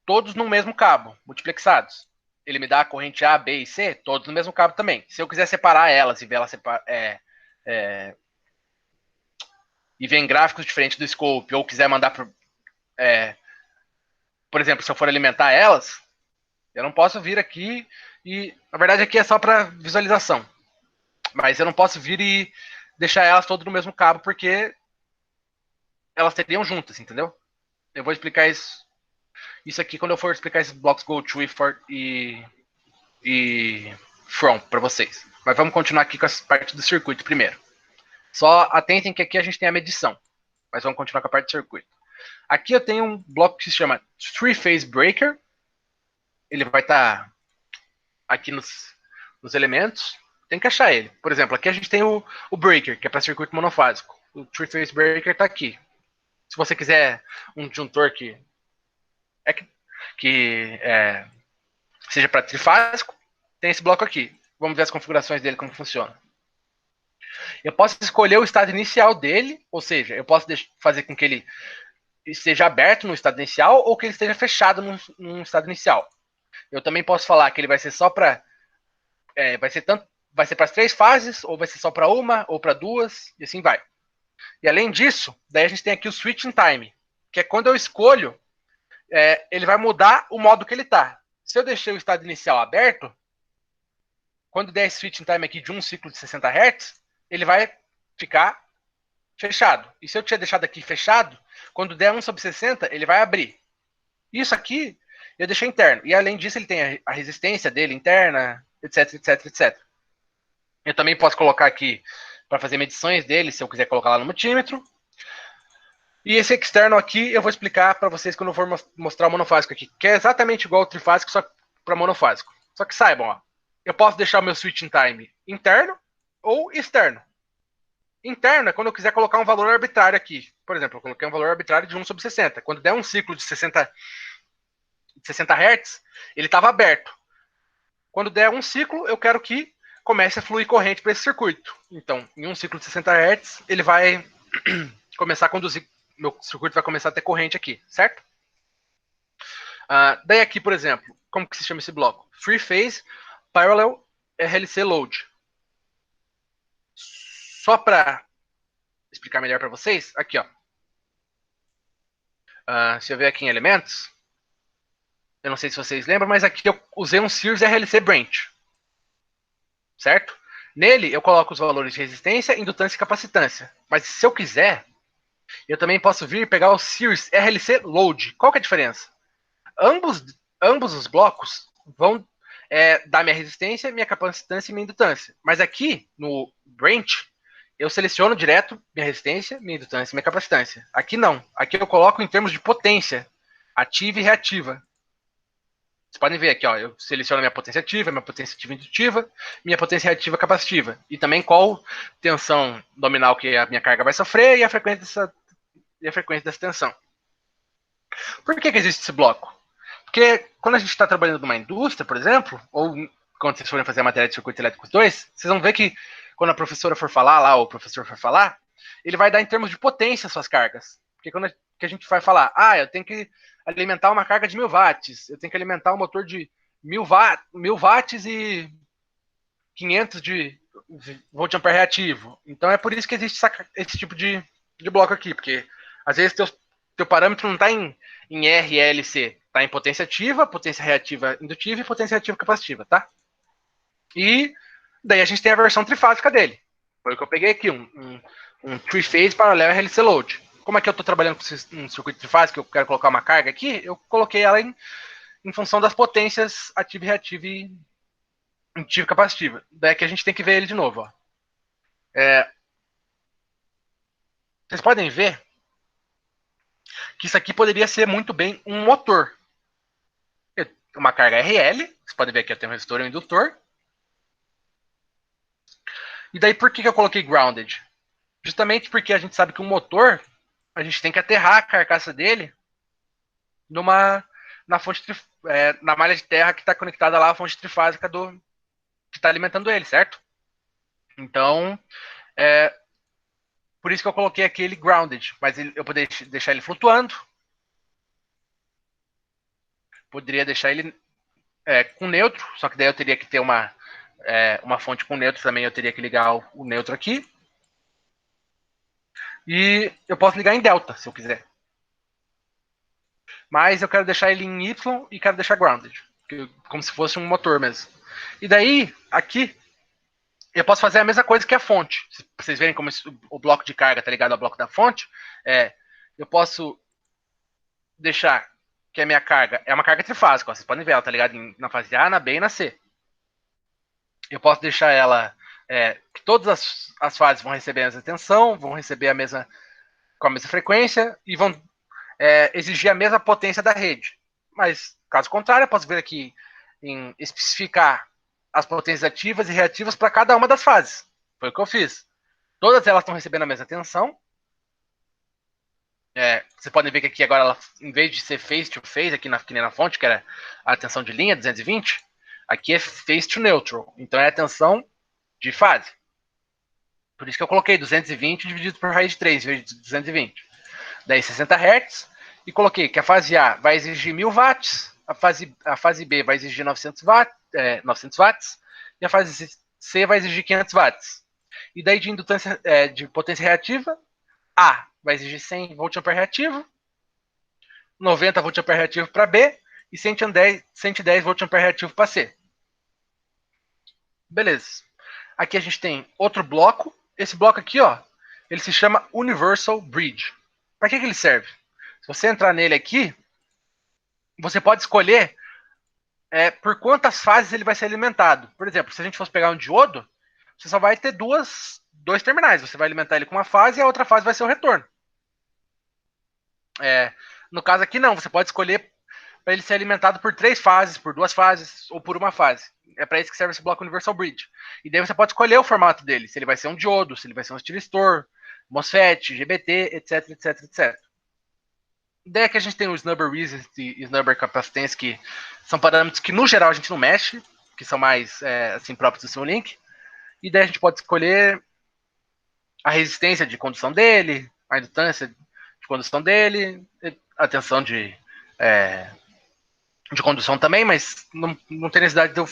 todos no mesmo cabo, multiplexados. Ele me dá a corrente A, B e C todos no mesmo cabo também. Se eu quiser separar elas e ver elas e ver em gráficos diferentes do scope, ou quiser mandar por exemplo, se eu for alimentar elas, eu não posso vir aqui e... Na verdade, aqui é só para visualização. Mas eu não posso vir e deixar elas todas no mesmo cabo, porque elas teriam juntas, entendeu? Eu vou explicar isso aqui quando eu for explicar esses blocos go to e from para vocês. Mas vamos continuar aqui com as partes do circuito primeiro. Só atentem que aqui a gente tem a medição. Mas vamos continuar com a parte do circuito. Aqui eu tenho um bloco que se chama Three-Phase Breaker. Ele vai estar aqui nos elementos. Tem que achar ele. Por exemplo, aqui a gente tem o breaker, que é para circuito monofásico. O Three-Phase Breaker está aqui. Se você quiser um disjuntor que seja para trifásico, tem esse bloco aqui. Vamos ver as configurações dele, como funciona. Eu posso escolher o estado inicial dele, ou seja, eu posso fazer com que ele esteja aberto no estado inicial ou que ele esteja fechado num estado inicial. Eu também posso falar que ele vai ser só para... vai ser para as 3 fases, ou vai ser só para uma, ou para 2, e assim vai. E além disso, daí a gente tem aqui o Switching Time, que é quando eu escolho, ele vai mudar o modo que ele está. Se eu deixei o estado inicial aberto, quando der esse Switching Time aqui de um ciclo de 60 Hz, ele vai ficar fechado. E se eu tiver deixado aqui fechado, quando der 1/60, ele vai abrir. Isso aqui eu deixei interno. E além disso, ele tem a resistência dele interna, etc, etc, etc. Eu também posso colocar aqui para fazer medições dele, se eu quiser colocar lá no multímetro. E esse externo aqui eu vou explicar para vocês quando eu for mostrar o monofásico aqui, que é exatamente igual ao trifásico, só para monofásico. Só que saibam, ó, eu posso deixar o meu switching time interno ou externo. Interno é quando eu quiser colocar um valor arbitrário aqui. Por exemplo, eu coloquei um valor arbitrário de 1/60. Quando der um ciclo de 60 Hz, ele estava aberto. Quando der um ciclo, eu quero que comece a fluir corrente para esse circuito. Então, em um ciclo de 60 Hz, ele vai começar a conduzir, meu circuito vai começar a ter corrente aqui, certo? Daí aqui, por exemplo, como que se chama esse bloco? Free Phase Parallel RLC Load. Só para explicar melhor para vocês, aqui, ó. Se eu ver aqui em elementos, eu não sei se vocês lembram, mas aqui eu usei um Series RLC Branch, certo? Nele eu coloco os valores de resistência, indutância e capacitância. Mas se eu quiser, eu também posso vir e pegar o Series RLC Load. Qual que é a diferença? Ambos os blocos vão dar minha resistência, minha capacitância e minha indutância. Mas aqui no Branch, eu seleciono direto minha resistência, minha indutância e minha capacitância. Aqui não. Aqui eu coloco em termos de potência, ativa e reativa. Vocês podem ver aqui, ó, eu seleciono minha potência ativa indutiva, minha potência reativa capacitiva. E também qual tensão nominal que a minha carga vai sofrer e a frequência dessa tensão. Por que existe esse bloco? Porque quando a gente está trabalhando numa indústria, por exemplo, ou quando vocês forem fazer a matéria de circuitos elétricos 2, vocês vão ver que quando a professora for falar lá, ou o professor for falar, ele vai dar em termos de potência as suas cargas. Porque quando a gente vai falar, eu tenho que alimentar uma carga de 1000 watts, eu tenho que alimentar um motor de 1000 watts e 500 de volt ampere reativo. Então é por isso que existe esse tipo de bloco aqui, porque às vezes teu parâmetro não está em RLC, está em potência ativa, potência reativa indutiva e potência reativa capacitiva, tá? E daí a gente tem a versão trifásica dele. Foi o que eu peguei aqui, um three-phase paralelo RLC load. Como é que eu estou trabalhando com um circuito trifásico, eu quero colocar uma carga aqui, eu coloquei ela em função das potências ativa e reativa e indutiva e capacitiva. Daí que a gente tem que ver ele de novo. Ó. Vocês podem ver que isso aqui poderia ser muito bem um motor. Uma carga RL, vocês podem ver aqui eu tenho um resistor e um indutor. E daí por que eu coloquei grounded? Justamente porque a gente sabe que um motor, a gente tem que aterrar a carcaça dele na fonte na malha de terra que está conectada lá à fonte trifásica que está alimentando ele, certo? Então, por isso que eu coloquei aqui ele grounded, mas eu poderia deixar ele flutuando, poderia deixar ele com neutro, só que daí eu teria que ter uma fonte com neutro também, eu teria que ligar o neutro aqui. E eu posso ligar em delta, se eu quiser. Mas eu quero deixar ele em Y e quero deixar grounded, como se fosse um motor mesmo. E daí, aqui, eu posso fazer a mesma coisa que a fonte. Se vocês verem como o bloco de carga está ligado ao bloco da fonte, eu posso deixar que a minha carga é uma carga trifásica. Ó, vocês podem ver, ela está ligada na fase A, na B e na C. Eu posso deixar ela que todas as fases vão receber a mesma tensão, vão receber com a mesma frequência e vão exigir a mesma potência da rede. Mas, caso contrário, eu posso vir aqui em especificar as potências ativas e reativas para cada uma das fases. Foi o que eu fiz. Todas elas estão recebendo a mesma tensão. Vocês podem ver que aqui agora, em vez de ser face to face, aqui que nem na fonte, que era a tensão de linha, 220, aqui é face to neutral. Então é a tensão de fase. Por isso que eu coloquei 220 dividido por raiz de 3, em vez de 220. Daí 60 Hz. E coloquei que a fase A vai exigir 1000 watts, a fase B vai exigir 900 watts, e a fase C vai exigir 500 watts. E daí de indutância, de potência reativa, A vai exigir 100 volt ampere reativo, 90 volt ampere reativo para B e 110 volt ampere reativo para C. Beleza. Aqui a gente tem outro bloco. esse bloco aqui, ó, ele se chama Universal Bridge. Para que ele serve? Se você entrar nele aqui, você pode escolher por quantas fases ele vai ser alimentado. Por exemplo, se a gente fosse pegar um diodo, você só vai ter dois terminais. Você vai alimentar ele com uma fase e a outra fase vai ser o retorno. No caso aqui, não. Você pode escolher para ele ser alimentado por 3 fases, por 2 fases ou por uma fase. É para isso que serve esse bloco Universal Bridge. E daí você pode escolher o formato dele. Se ele vai ser um diodo, se ele vai ser um estilistor, MOSFET, GBT, etc, etc, etc. Daí que a gente tem o Snubber Resistance e Snubber Capacitance, que são parâmetros que, no geral, a gente não mexe, que são mais assim, próprios do Simulink. E daí a gente pode escolher a resistência de condução dele, a indutância de condução dele, a tensão de condução também, mas não tem necessidade de eu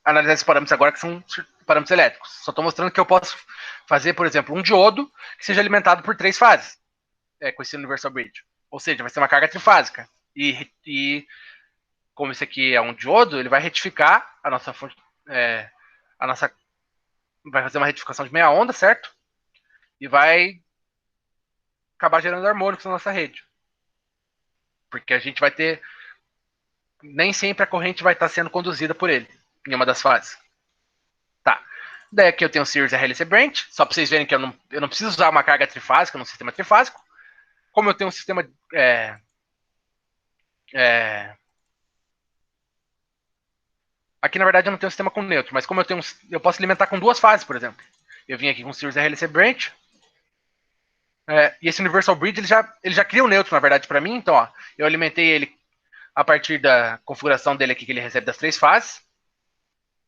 analisar esses parâmetros agora, que são parâmetros elétricos. Só estou mostrando que eu posso fazer, por exemplo, um diodo que seja alimentado por 3 fases, com esse Universal Bridge. Ou seja, vai ser uma carga trifásica. E como esse aqui é um diodo, ele vai retificar a nossa fonte. Vai fazer uma retificação de meia onda, certo? E vai acabar gerando harmônicos na nossa rede. Porque a gente vai ter. Nem sempre a corrente vai estar sendo conduzida por ele, em uma das fases. Tá. Daí aqui eu tenho o Series RLC Branch, só para vocês verem que eu não preciso usar uma carga trifásica num sistema trifásico. Como eu tenho um sistema aqui, na verdade, eu não tenho um sistema com neutro, mas como eu posso alimentar com 2 fases, por exemplo. Eu vim aqui com o Series RLC Branch, e esse Universal Bridge, ele já cria um neutro, na verdade, para mim. Então, ó, eu alimentei ele a partir da configuração dele aqui, que ele recebe das 3 fases,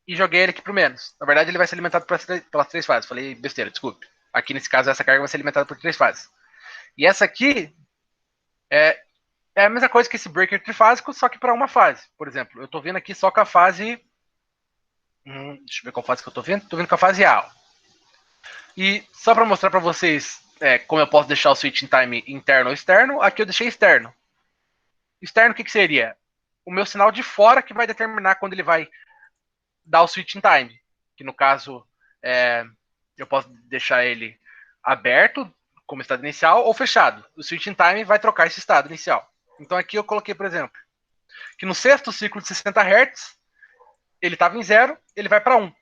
e joguei ele aqui pro menos. Na verdade, ele vai ser alimentado pelas 3 fases. Falei besteira, desculpe. Aqui, nesse caso, essa carga vai ser alimentada por 3 fases. E essa aqui é a mesma coisa que esse breaker trifásico, só que para uma fase. Por exemplo, eu estou vendo aqui só com a fase... deixa eu ver qual fase que eu estou vendo. Estou vendo com a fase A. E só para mostrar para vocês como eu posso deixar o switching time interno ou externo, aqui eu deixei externo. Externo, o que seria? O meu sinal de fora que vai determinar quando ele vai dar o switching time. Que no caso, eu posso deixar ele aberto, como estado inicial, ou fechado. O switching time vai trocar esse estado inicial. Então aqui eu coloquei, por exemplo, que no 6º ciclo de 60 Hz, ele estava em 0, ele vai para 1.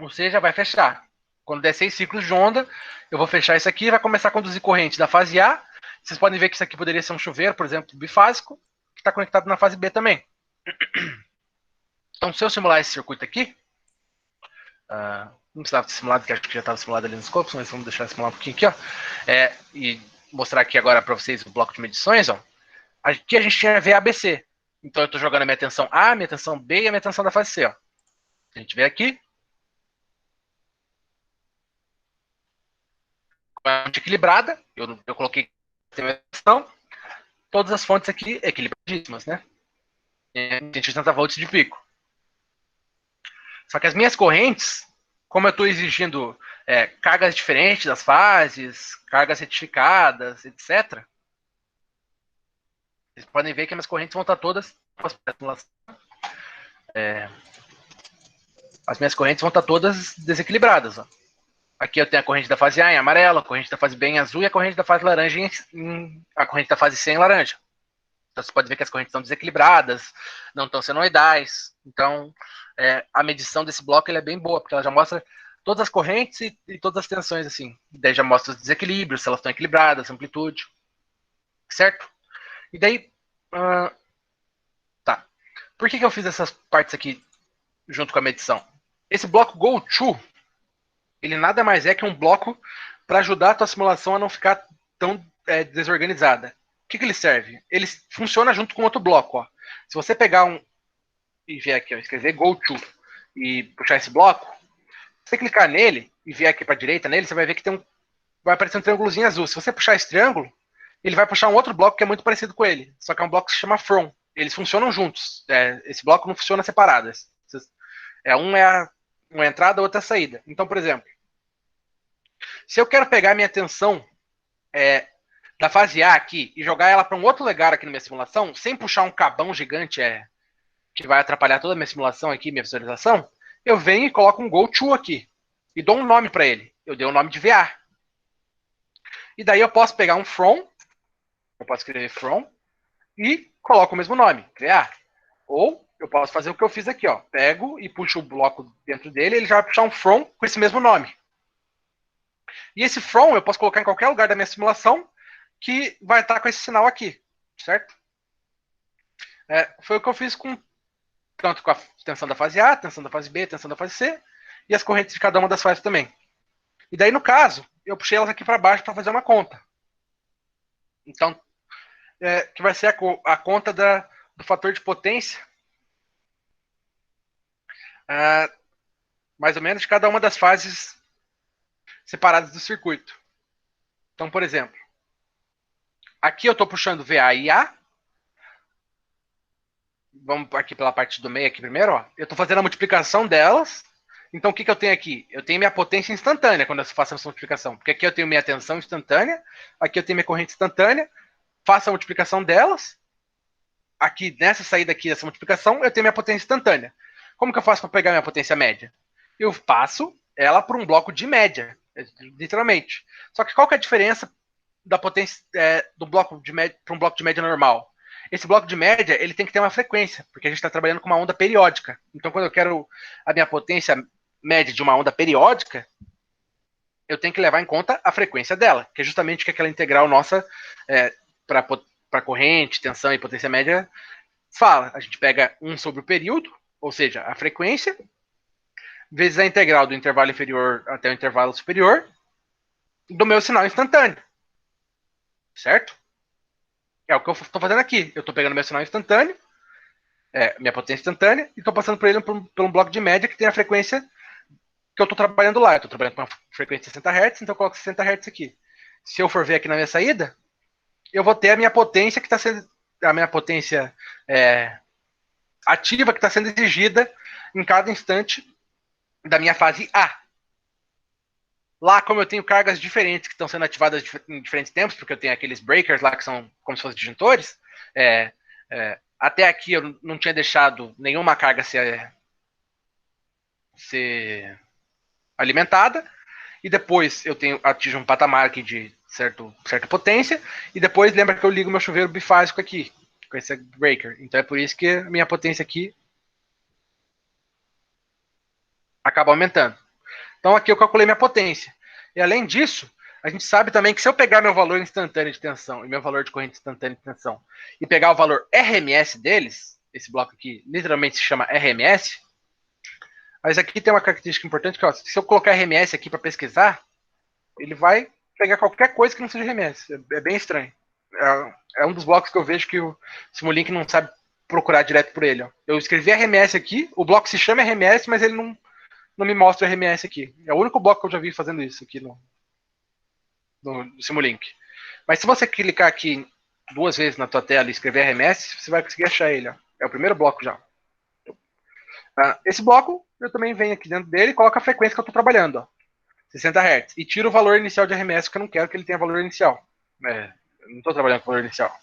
Ou seja, vai fechar. Quando der 6 ciclos de onda, eu vou fechar isso aqui e vai começar a conduzir corrente da fase A. Vocês podem ver que isso aqui poderia ser um chuveiro, por exemplo, bifásico, que está conectado na fase B também. Então, se eu simular esse circuito aqui, não precisava ter simulado, que acho que já estava simulado ali nos scopes, mas vamos deixar simular um pouquinho aqui, ó. E mostrar aqui agora para vocês o bloco de medições, ó. Aqui a gente tinha VABC. Então eu estou jogando a minha tensão A, a minha tensão B e a minha tensão da fase C, ó. A gente vê aqui. Equilibrada, eu coloquei tensão. Todas as fontes aqui equilibradíssimas, né? 180 volts de pico. Só que as minhas correntes, como eu estou exigindo cargas diferentes das fases, cargas retificadas, etc., vocês podem ver que as minhas correntes vão estar todas... as minhas correntes vão estar todas desequilibradas. Ó. Aqui eu tenho a corrente da fase A em amarelo, a corrente da fase B em azul e a corrente da fase laranja a corrente da fase C em laranja. Então você pode ver que as correntes estão desequilibradas, não estão senoidais. Então a medição desse bloco é bem boa, porque ela já mostra todas as correntes e todas as tensões, assim. Daí já mostra os desequilíbrios, se elas estão equilibradas, amplitude. Certo? E daí... tá. Por que eu fiz essas partes aqui junto com a medição? Esse bloco GoTo, ele nada mais é que um bloco para ajudar a tua simulação a não ficar tão desorganizada. O que ele serve? Ele funciona junto com outro bloco. Ó. Se você pegar e vier aqui, ó, escrever GoTo e puxar esse bloco, se você clicar nele e vier aqui para a direita nele, você vai ver que vai aparecer um triângulozinho azul. Se você puxar esse triângulo, ele vai puxar um outro bloco que é muito parecido com ele. Só que é um bloco que se chama From. Eles funcionam juntos. Esse bloco não funciona separado. Um é a entrada, outra é a saída. Então, por exemplo, se eu quero pegar a minha tensão da fase A aqui e jogar ela para um outro lugar aqui na minha simulação, sem puxar um cabão gigante que vai atrapalhar toda a minha simulação aqui, minha visualização, eu venho e coloco um GoTo aqui e dou um nome para ele. eu dei o nome de VA. E daí eu posso pegar um from, eu posso escrever from, e coloco o mesmo nome, VA. Ou eu posso fazer o que eu fiz aqui, ó. Pego e puxo o bloco dentro dele, ele já vai puxar um from com esse mesmo nome. E esse from eu posso colocar em qualquer lugar da minha simulação que vai estar com esse sinal aqui, certo? Foi o que eu fiz tanto com a tensão da fase A, tensão da fase B, tensão da fase C, e as correntes de cada uma das fases também. E daí, no caso, eu puxei elas aqui para baixo para fazer uma conta. Então, que vai ser a conta do fator de potência, mais ou menos, de cada uma das fases separadas do circuito. Então, por exemplo, aqui eu estou puxando VA e A. Vamos aqui pela parte do meio aqui primeiro. Ó. Eu estou fazendo a multiplicação delas. Então, o que eu tenho aqui? Eu tenho minha potência instantânea quando eu faço essa multiplicação. Porque aqui eu tenho minha tensão instantânea. Aqui eu tenho minha corrente instantânea. Faço a multiplicação delas. Aqui, nessa saída aqui dessa multiplicação, eu tenho minha potência instantânea. Como que eu faço para pegar minha potência média? Eu passo ela por um bloco de média, literalmente. Só que qual que é a diferença da potência do bloco de média para um bloco de média normal? Esse bloco de média ele tem que ter uma frequência, porque a gente está trabalhando com uma onda periódica. Então, quando eu quero a minha potência média de uma onda periódica, eu tenho que levar em conta a frequência dela, que é justamente que aquela integral nossa para corrente, tensão e potência média fala. A gente pega 1 sobre o período, ou seja, a frequência, vezes a integral do intervalo inferior até o intervalo superior do meu sinal instantâneo. Certo? É o que eu estou fazendo aqui. Eu estou pegando meu sinal instantâneo, minha potência instantânea, e estou passando por ele por um bloco de média que tem a frequência que eu estou trabalhando lá. Eu estou trabalhando com uma frequência de 60 Hz, então eu coloco 60 Hz aqui. Se eu for ver aqui na minha saída, eu vou ter a minha potência que está sendo. A minha potência ativa que está sendo exigida em cada instante da minha fase A. Lá, como eu tenho cargas diferentes que estão sendo ativadas em diferentes tempos, porque eu tenho aqueles breakers lá que são como se fossem disjuntores, até aqui eu não tinha deixado nenhuma carga ser alimentada, e depois eu atingo um patamar aqui de certa potência, e depois lembra que eu ligo meu chuveiro bifásico aqui, com esse breaker. Então é por isso que a minha potência aqui acaba aumentando. Então aqui eu calculei minha potência. E além disso, a gente sabe também que se eu pegar meu valor instantâneo de tensão e meu valor de corrente instantânea de tensão e pegar o valor RMS deles, esse bloco aqui literalmente se chama RMS, mas aqui tem uma característica importante que, ó, se eu colocar RMS aqui para pesquisar, ele vai pegar qualquer coisa que não seja RMS. É bem estranho. É um dos blocos que eu vejo que o Simulink não sabe procurar direto por ele. Ó. Eu escrevi RMS aqui, o bloco se chama RMS, mas ele não me mostra o RMS aqui. É o único bloco que eu já vi fazendo isso aqui no Simulink. Mas se você clicar aqui 2 vezes na tua tela e escrever RMS, você vai conseguir achar ele. Ó. É o primeiro bloco já. Esse bloco, eu também venho aqui dentro dele e coloco a frequência que eu estou trabalhando. Ó. 60 Hz. E tiro o valor inicial de RMS, porque eu não quero que ele tenha valor inicial. Eu não estou trabalhando com valor inicial.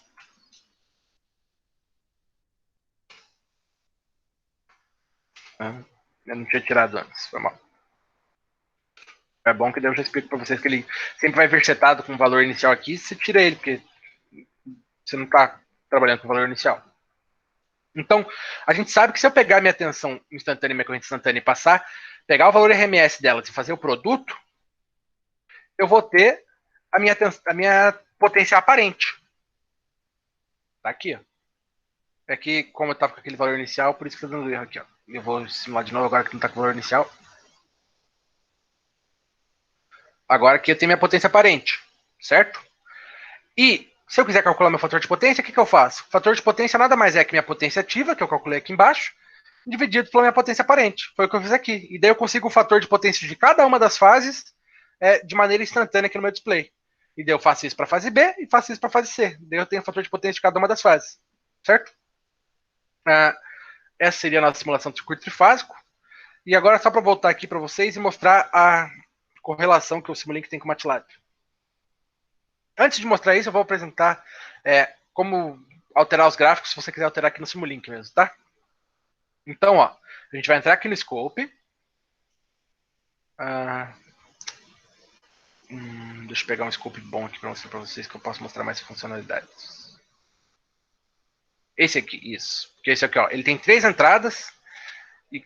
Eu não tinha tirado antes, foi mal. É bom que eu já explico para vocês que ele sempre vai vir setado com o valor inicial aqui, você tira ele, porque você não está trabalhando com o valor inicial. Então, a gente sabe que se eu pegar minha tensão instantânea e minha corrente instantânea e pegar o valor RMS delas e fazer o produto, eu vou ter a minha potência aparente. Tá aqui, ó. É que, como eu estava com aquele valor inicial, por isso que eu estou dando erro aqui, ó. Eu vou simular de novo agora que não está com o valor inicial. Agora aqui eu tenho minha potência aparente, certo? E se eu quiser calcular meu fator de potência, o que eu faço? O fator de potência nada mais é que minha potência ativa, que eu calculei aqui embaixo, dividido pela minha potência aparente. Foi o que eu fiz aqui. E daí eu consigo o fator de potência de cada uma das fases de maneira instantânea aqui no meu display. E daí eu faço isso para a fase B e faço isso para a fase C. Daí eu tenho o fator de potência de cada uma das fases. Certo? Essa seria a nossa simulação de circuito trifásico. E agora só para voltar aqui para vocês e mostrar a correlação que o Simulink tem com o MATLAB. Antes de mostrar isso, eu vou apresentar como alterar os gráficos, se você quiser alterar aqui no Simulink mesmo, tá? Então, ó, a gente vai entrar aqui no Scope. Deixa eu pegar um scope bom aqui para mostrar para vocês que eu posso mostrar mais funcionalidades. Esse aqui, isso. Porque esse aqui, ó, ele tem 3 entradas e...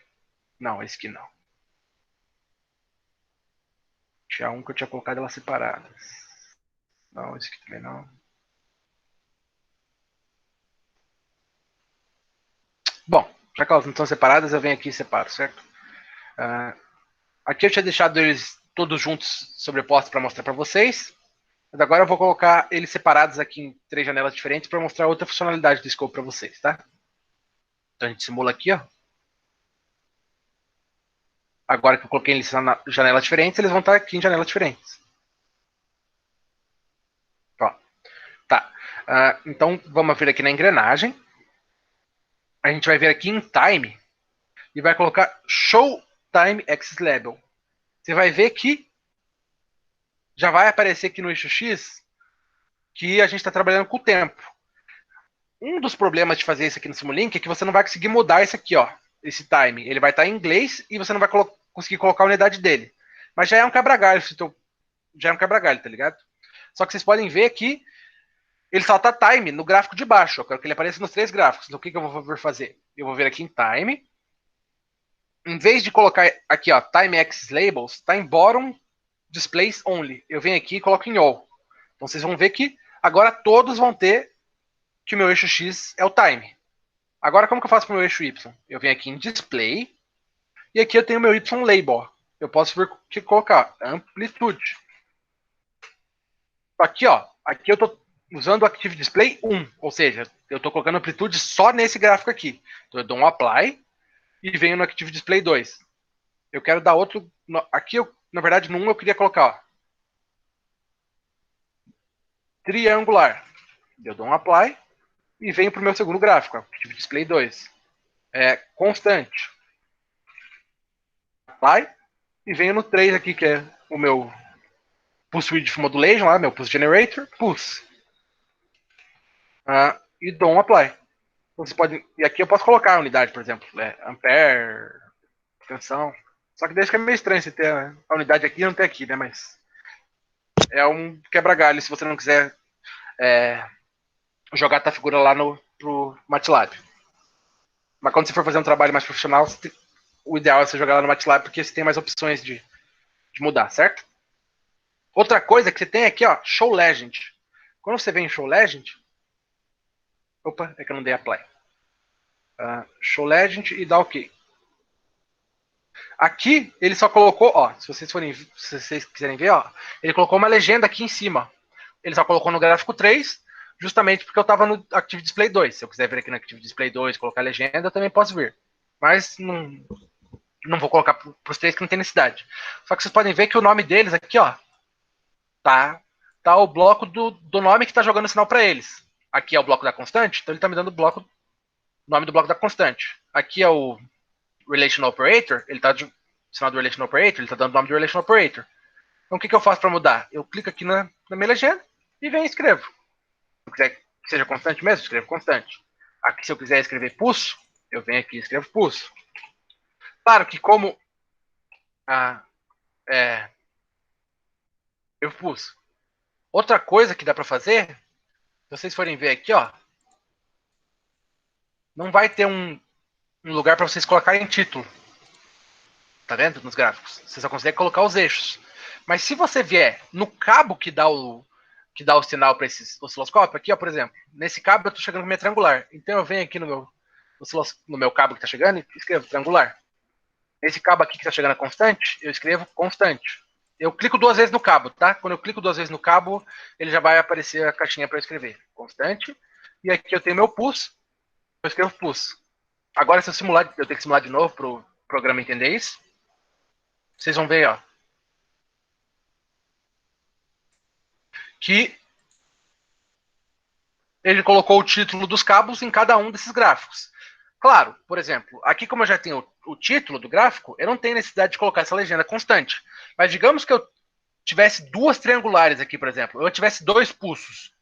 Não, esse aqui não. Tinha um que eu tinha colocado elas separadas. Não, esse aqui também não. Bom, já que elas não estão separadas, eu venho aqui e separo, certo? Aqui eu tinha deixado eles todos juntos sobrepostos para mostrar para vocês. Mas agora eu vou colocar eles separados aqui em 3 janelas diferentes para mostrar outra funcionalidade do scope para vocês, tá? Então a gente simula aqui, ó. Agora que eu coloquei eles em janelas diferentes, eles vão estar aqui em janelas diferentes. Ó. Tá. Então vamos ver aqui na engrenagem. A gente vai ver aqui em time e vai colocar show time axis label. Você vai ver que já vai aparecer aqui no eixo X que a gente está trabalhando com o tempo. Um dos problemas de fazer isso aqui no Simulink é que você não vai conseguir mudar isso aqui, ó, esse time. Ele vai estar em inglês e você não vai conseguir colocar a unidade dele. Mas já é um quebra-galho, já é um quebra-galho, tá ligado? Só que vocês podem ver que ele só tá time no gráfico de baixo. Eu quero que ele apareça nos 3 gráficos. Então o que eu vou fazer? Eu vou vir aqui em time. Em vez de colocar aqui, ó, time axis labels, tá em bottom displays only. Eu venho aqui e coloco em all. Então vocês vão ver que agora todos vão ter que o meu eixo X é o time. Agora como que eu faço para o meu eixo Y? Eu venho aqui em display e aqui eu tenho o meu Y label. Eu posso vir aqui colocar amplitude. Aqui, ó, aqui eu estou usando o Active Display 1, ou seja, eu estou colocando amplitude só nesse gráfico aqui. Então eu dou um apply e venho no Active Display 2. Eu quero dar outro... Aqui, na verdade, no 1 eu queria colocar, ó, triangular. Eu dou um apply e venho para o meu segundo gráfico, Active Display 2. Constante. Apply e venho no 3 aqui, que é o meu Pulse Width Modulation, lá, meu Pulse Generator, Pulse. E dou um apply. Então, você pode, e aqui eu posso colocar a unidade, por exemplo, ampere, tensão. Só que deixa que é meio estranho você ter a unidade aqui e não ter aqui, né? Mas é um quebra-galho se você não quiser jogar a figura lá pro MATLAB. Mas quando você for fazer um trabalho mais profissional, o ideal é você jogar lá no MATLAB, porque você tem mais opções de mudar, certo? Outra coisa que você tem aqui, ó, Show Legend. Quando você vem em Show Legend... Opa, é que eu não dei apply. Show Legend e dá OK. Aqui, ele só colocou, ó, se vocês quiserem ver, ó, ele colocou uma legenda aqui em cima. Ele só colocou no gráfico 3, justamente porque eu estava no Active Display 2. Se eu quiser vir aqui no Active Display 2 e colocar a legenda, eu também posso vir. Mas não vou colocar para os 3 que não tem necessidade. Só que vocês podem ver que o nome deles aqui, ó, tá o bloco do nome que está jogando o sinal para eles. Aqui é o bloco da constante, então ele está me dando o nome do bloco da constante. Aqui é o Relational Operator, ele está o sinal do Relational Operator, ele está dando o nome do Relational Operator. Então o que eu faço para mudar? Eu clico aqui na minha legenda e venho e escrevo. Se eu quiser que seja constante mesmo, escrevo constante. Aqui se eu quiser escrever pulso, eu venho aqui e escrevo pulso. Claro que como eu pulso. Outra coisa que dá para fazer, se vocês forem ver aqui, ó, não vai ter um lugar para vocês colocarem título. Tá vendo? Nos gráficos. Você só consegue colocar os eixos. Mas se você vier no cabo que dá o sinal para esse osciloscópio, aqui, ó, por exemplo, nesse cabo eu estou chegando com minha triangular. Então eu venho aqui no meu cabo que está chegando e escrevo triangular. Nesse cabo aqui que está chegando a constante, eu escrevo constante. Eu clico 2 vezes no cabo, tá? Quando eu clico 2 vezes no cabo, ele já vai aparecer a caixinha para eu escrever. Constante. E aqui eu tenho meu pulse. Eu escrevo pulse. Agora, se eu tenho que simular de novo para o programa entender isso. Vocês vão ver, ó, que ele colocou o título dos cabos em cada um desses gráficos. Claro, por exemplo, aqui como eu já tenho o título do gráfico, eu não tenho necessidade de colocar essa legenda constante. Mas digamos que eu tivesse 2 triangulares aqui, por exemplo, eu tivesse 2 pulsos.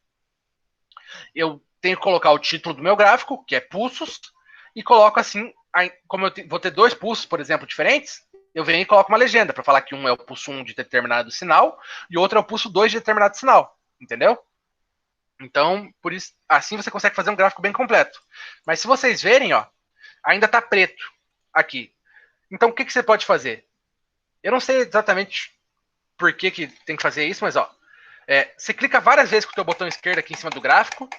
Eu tenho que colocar o título do meu gráfico, que é pulsos, e coloco assim, como eu vou ter 2 pulsos, por exemplo, diferentes, eu venho e coloco uma legenda para falar que um é o pulso 1 de determinado sinal e o outro é o pulso 2 de determinado sinal, entendeu? Então, por isso, assim você consegue fazer um gráfico bem completo. Mas se vocês verem, ó, ainda está preto aqui. Então, o que você pode fazer? Eu não sei exatamente por que tem que fazer isso, mas ó, você clica várias vezes com o teu botão esquerdo aqui em cima do gráfico,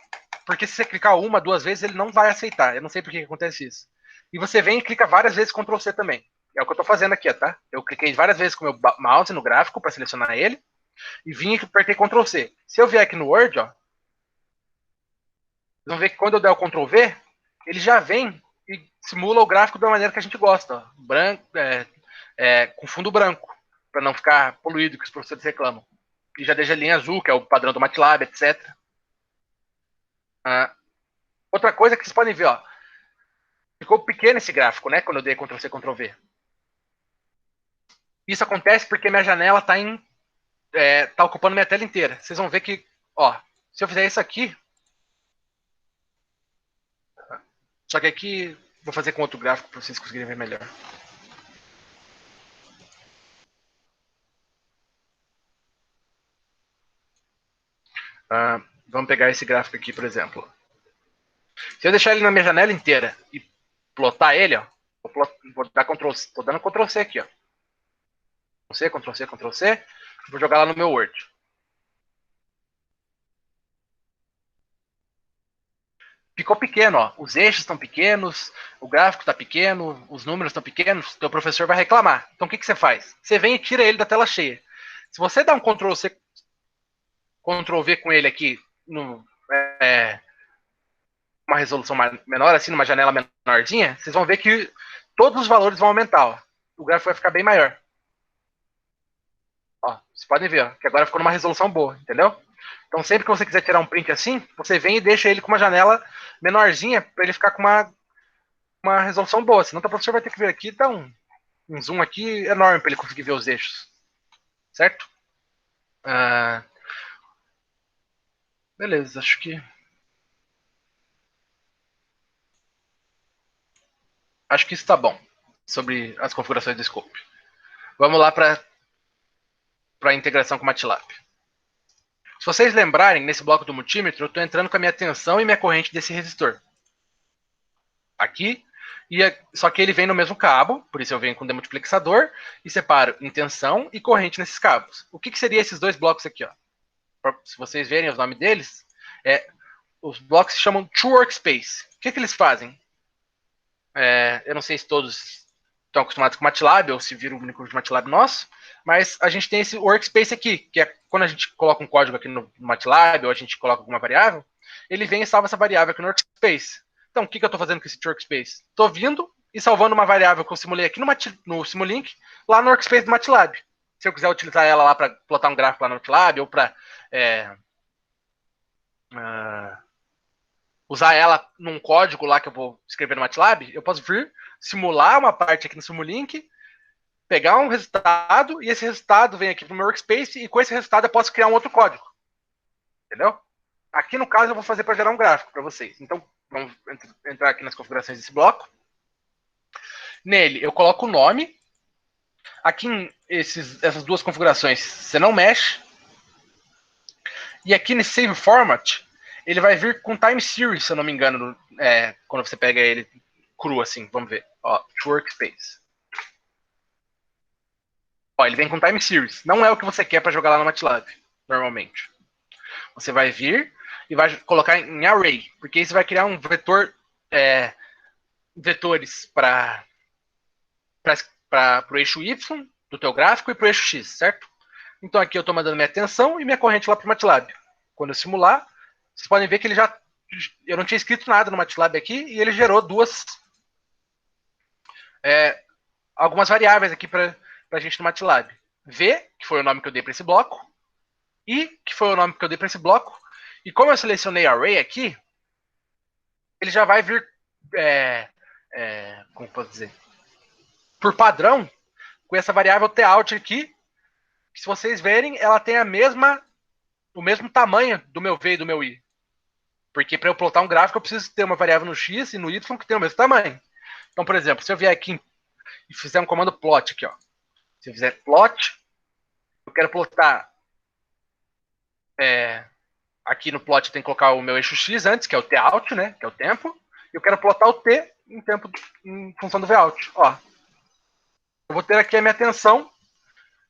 porque se você clicar uma, duas vezes, ele não vai aceitar. Eu não sei por que acontece isso. E você vem e clica várias vezes Ctrl C também. É o que eu estou fazendo aqui, tá? Eu cliquei várias vezes com o meu mouse no gráfico para selecionar ele, e vim e apertei Ctrl C. Se eu vier aqui no Word, ó, vocês vão ver que quando eu der o Ctrl V, ele já vem e simula o gráfico da maneira que a gente gosta, ó. Branco, com fundo branco, para não ficar poluído, que os professores reclamam. E já deixa a linha azul, que é o padrão do MATLAB, etc. Outra coisa que vocês podem ver, ó, ficou pequeno esse gráfico, né, quando eu dei Ctrl C, Ctrl V. Isso acontece porque minha janela está tá ocupando minha tela inteira. Vocês vão ver que, ó, se eu fizer isso aqui, só que aqui vou fazer com outro gráfico para vocês conseguirem ver melhor. Vamos pegar esse gráfico aqui, por exemplo. Se eu deixar ele na minha janela inteira e plotar ele, ó, vou dar Ctrl C, tô dando Ctrl C aqui, ó. Ctrl C, Ctrl C, Ctrl C, vou jogar lá no meu Word. Ficou pequeno, ó. Os eixos estão pequenos, o gráfico está pequeno, os números estão pequenos, teu professor vai reclamar. Então o que você faz? Você vem e tira ele da tela cheia. Se você dá um Ctrl C, Ctrl V com ele aqui, uma resolução menor, assim, numa janela menorzinha, vocês vão ver que todos os valores vão aumentar, ó. O gráfico vai ficar bem maior. Ó, vocês podem ver, ó, que agora ficou numa resolução boa, entendeu? Então, sempre que você quiser tirar um print assim, você vem e deixa ele com uma janela menorzinha para ele ficar com uma resolução boa. Senão o professor vai ter que ver aqui, dá um zoom aqui enorme para ele conseguir ver os eixos. Certo? Beleza, acho que isso está bom sobre as configurações do scope. Vamos lá para a integração com o MATLAB. Se vocês lembrarem, nesse bloco do multímetro, eu estou entrando com a minha tensão e minha corrente desse resistor. Aqui, só que ele vem no mesmo cabo, por isso eu venho com o demultiplexador e separo em tensão e corrente nesses cabos. O que seria esses dois blocos aqui? Ó? Se vocês verem os nomes deles, os blocos se chamam TrueWorkspace. O que eles fazem? Eu não sei se todos estão acostumados com MATLAB ou se viram o único de MATLAB nosso, mas a gente tem esse workspace aqui, que é quando a gente coloca um código aqui no MATLAB ou a gente coloca alguma variável, ele vem e salva essa variável aqui no workspace. Então, o que eu estou fazendo com esse workspace? Estou vindo e salvando uma variável que eu simulei aqui no Simulink, lá no workspace do MATLAB. Se eu quiser utilizar ela lá para plotar um gráfico lá no MATLAB ou para usar ela num código lá que eu vou escrever no MATLAB, eu posso vir, simular uma parte aqui no Simulink, pegar um resultado, e esse resultado vem aqui para o meu workspace, e com esse resultado eu posso criar um outro código. Entendeu? Aqui no caso eu vou fazer para gerar um gráfico para vocês. Então, vamos entrar aqui nas configurações desse bloco. Nele, eu coloco o nome. Aqui em essas duas configurações, você não mexe. E aqui nesse Save Format, ele vai vir com Time Series, se eu não me engano, quando você pega ele cru assim. Vamos ver. Ó, Workspace. Ó, ele vem com Time Series. Não é o que você quer para jogar lá no MATLAB, normalmente. Você vai vir e vai colocar em Array, porque aí você vai criar um vetor, vetores para o eixo Y do teu gráfico e para o eixo X, certo? Então aqui eu estou mandando minha tensão e minha corrente lá para o MATLAB. Quando eu simular, vocês podem ver que ele já... Eu não tinha escrito nada no MATLAB aqui e ele gerou algumas variáveis aqui para a gente no MATLAB. V, que foi o nome que eu dei para esse bloco, I, que foi o nome que eu dei para esse bloco, e como eu selecionei Array aqui, ele já vai vir, como posso dizer, por padrão, com essa variável Tout aqui, que se vocês verem, ela tem o mesmo tamanho do meu V e do meu I. Porque para eu plotar um gráfico, eu preciso ter uma variável no X e no Y que tem o mesmo tamanho. Então, por exemplo, se eu vier aqui e fizer um comando plot aqui, ó, Se eu fizer plot, eu quero plotar. Aqui no plot eu tenho que colocar o meu eixo X antes, que é o T-out, né? Que é o tempo. E eu quero plotar o T em tempo em função do V-out. Ó, eu vou ter aqui a minha tensão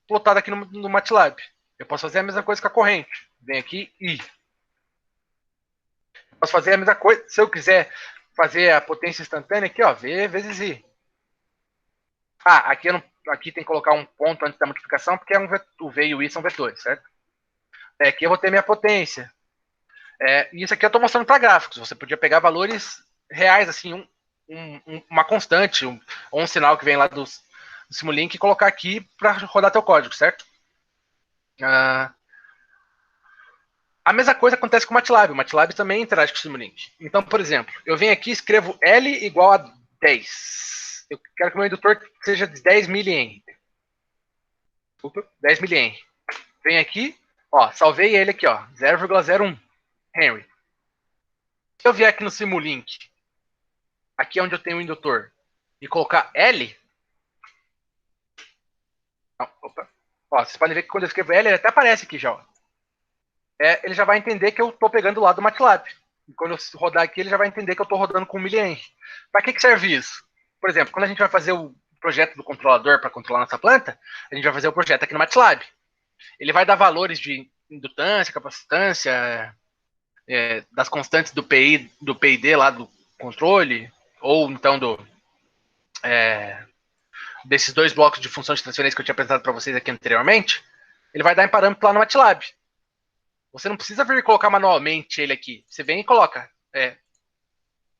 plotada aqui no MATLAB. Eu posso fazer a mesma coisa com a corrente. Vem aqui e posso fazer a mesma coisa. Se eu quiser fazer a potência instantânea aqui, ó, V vezes I. Aqui tem que colocar um ponto antes da multiplicação, porque o V e o I são vetores, certo? Aqui eu vou ter minha potência. Isso aqui eu estou mostrando para gráficos. Você podia pegar valores reais, assim, uma constante, ou um sinal que vem lá do Simulink e colocar aqui para rodar teu código, certo? A mesma coisa acontece com o MATLAB. O MATLAB também interage com o Simulink. Então, por exemplo, eu venho aqui e escrevo L igual a 10. Eu quero que o meu indutor seja de 10 mH. Desculpa, 10 mH. Venho aqui, ó, salvei ele aqui, ó, 0,01 Henry. Se eu vier aqui no Simulink, aqui onde eu tenho o indutor, e colocar L, ó, vocês podem ver que quando eu escrevo L, ele até aparece aqui já, ó. Ele já vai entender que eu estou pegando o lado do MATLAB. E quando eu rodar aqui, ele já vai entender que eu estou rodando com 1000 mH. Para que serve isso? Por exemplo, quando a gente vai fazer o projeto do controlador para controlar nossa planta, a gente vai fazer o projeto aqui no MATLAB. Ele vai dar valores de indutância, capacitância, das constantes do PID lá do controle, ou então desses dois blocos de função de transferência que eu tinha apresentado para vocês aqui anteriormente. Ele vai dar em parâmetro lá no MATLAB. Você não precisa vir colocar manualmente ele aqui. Você vem e coloca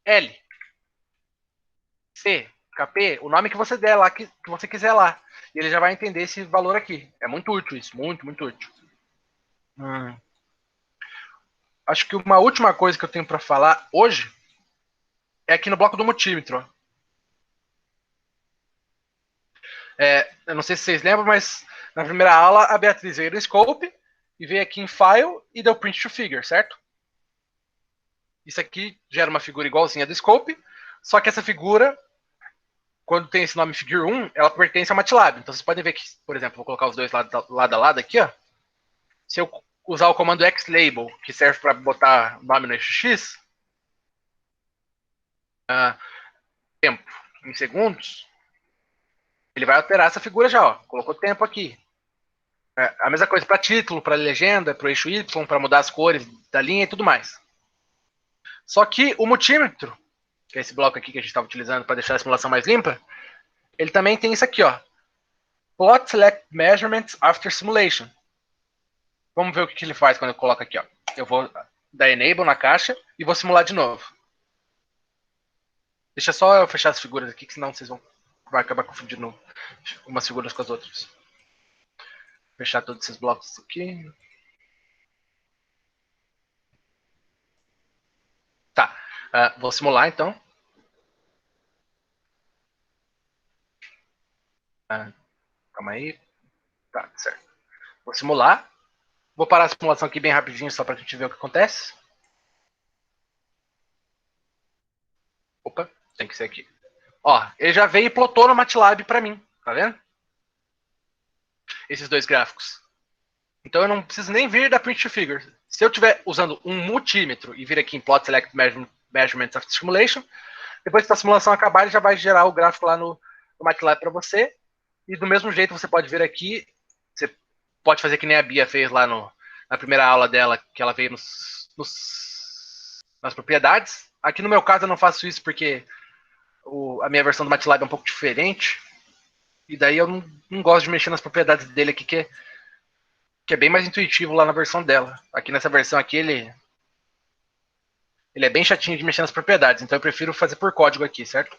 L, C, KP, o nome que você der lá, que você quiser lá. E ele já vai entender esse valor aqui. É muito útil isso, muito, muito útil. Acho que uma última coisa que eu tenho para falar hoje é aqui no bloco do multímetro. Eu não sei se vocês lembram, mas na primeira aula a Beatriz veio no Scope e veio aqui em File e deu Print to Figure, certo? Isso aqui gera uma figura igualzinha do Scope, só que essa figura, quando tem esse nome Figure 1, ela pertence ao MATLAB. Então vocês podem ver que, por exemplo, vou colocar os dois lado a lado aqui, ó. Se eu usar o comando xlabel, que serve para botar nome no eixo X, tempo em segundos, ele vai alterar essa figura já, ó. Colocou tempo aqui. A mesma coisa para título, para legenda, para o eixo Y, para mudar as cores da linha e tudo mais. Só que o multímetro, que é esse bloco aqui que a gente estava utilizando para deixar a simulação mais limpa, ele também tem isso aqui, ó. Plot Select Measurements After Simulation. Vamos ver o que ele faz quando eu coloco aqui, ó. Eu vou dar Enable na caixa e vou simular de novo. Deixa só eu fechar as figuras aqui, que senão vocês vão acabar confundindo umas figuras com as outras. Fechar todos esses blocos aqui. Tá, vou simular então. Calma aí. Tá, certo. Vou simular. Vou parar a simulação aqui bem rapidinho, só pra gente ver o que acontece. Opa, tem que ser aqui. Ó, ele já veio e plotou no MATLAB pra mim, tá vendo? Esses dois gráficos. Então eu não preciso nem vir da Print to Figure. Se eu estiver usando um multímetro e vir aqui em Plot Select Measurements of Simulation, depois que a simulação acabar, ele já vai gerar o gráfico lá no MATLAB para você. E do mesmo jeito você pode vir aqui, você pode fazer que nem a Bia fez lá na primeira aula dela, que ela veio nas propriedades. Aqui no meu caso eu não faço isso porque a minha versão do MATLAB é um pouco diferente. E daí eu não gosto de mexer nas propriedades dele aqui, que é bem mais intuitivo lá na versão dela. Aqui nessa versão aqui ele é bem chatinho de mexer nas propriedades, então eu prefiro fazer por código aqui, certo?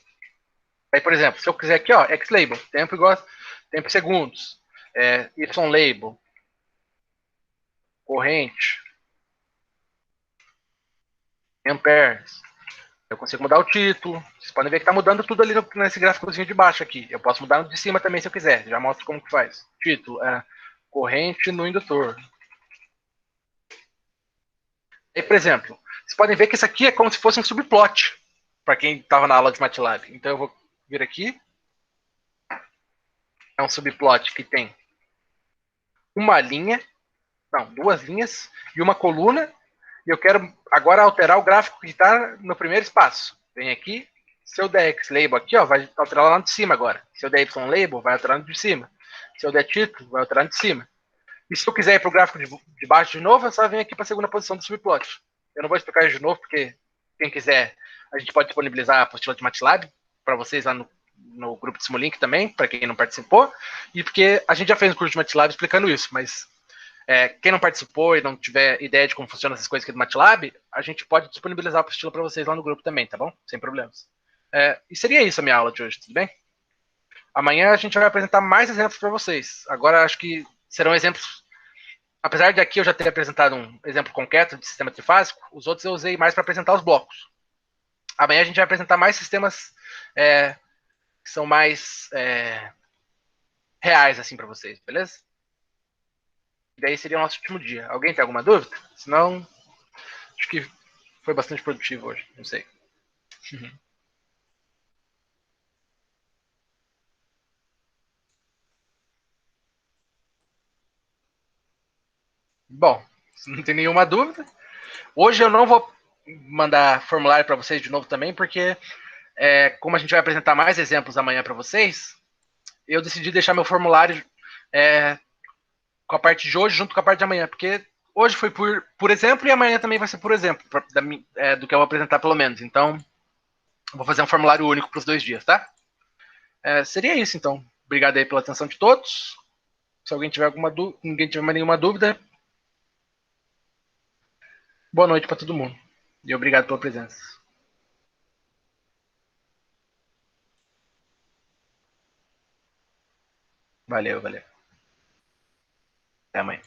Aí, por exemplo, se eu quiser aqui, ó, xlabel, tempo igual a tempo em segundos, ylabel, corrente, amperes, eu consigo mudar o título. Vocês podem ver que está mudando tudo ali nesse gráficozinho de baixo aqui. Eu posso mudar no de cima também se eu quiser, já mostro como que faz. Título, corrente no indutor. E, por exemplo, vocês podem ver que isso aqui é como se fosse um subplot, para quem estava na aula de MATLAB. Então eu vou vir aqui. é um subplot que tem uma linha, não, duas linhas e uma coluna. E eu quero agora alterar o gráfico que está no primeiro espaço. Vem aqui, se eu der X label aqui, ó, vai alterar lá de cima agora. Se eu der Y label, vai alterar de cima. Se eu der título, vai alterar de cima. E se eu quiser ir para o gráfico de baixo de novo, é só vir aqui para a segunda posição do subplot. Eu não vou explicar isso de novo, porque quem quiser, a gente pode disponibilizar a apostila de MATLAB para vocês lá no grupo de Simulink também, para quem não participou. E porque a gente já fez um curso de MATLAB explicando isso, mas quem não participou e não tiver ideia de como funcionam essas coisas aqui do MATLAB, a gente pode disponibilizar a apostila para vocês lá no grupo também, tá bom? Sem problemas. E seria isso a minha aula de hoje, tudo bem? Amanhã a gente vai apresentar mais exemplos para vocês. Agora acho que serão exemplos. Apesar de aqui eu já ter apresentado um exemplo concreto de sistema trifásico, os outros eu usei mais para apresentar os blocos. Amanhã a gente vai apresentar mais sistemas que são mais reais assim para vocês, beleza? E daí seria o nosso último dia. Alguém tem alguma dúvida? Senão, acho que foi bastante produtivo hoje, não sei. Bom, se não tem nenhuma dúvida, hoje eu não vou mandar formulário para vocês de novo também, porque como a gente vai apresentar mais exemplos amanhã para vocês, eu decidi deixar meu formulário com a parte de hoje junto com a parte de amanhã, porque hoje foi por exemplo e amanhã também vai ser por exemplo, do que eu vou apresentar pelo menos. Então, eu vou fazer um formulário único para os 2 dias, tá? Seria isso, então. Obrigado aí pela atenção de todos. Se alguém tiver alguma dúvida, ninguém tiver mais nenhuma dúvida, boa noite para todo mundo. E obrigado pela presença. Valeu, valeu. Até amanhã.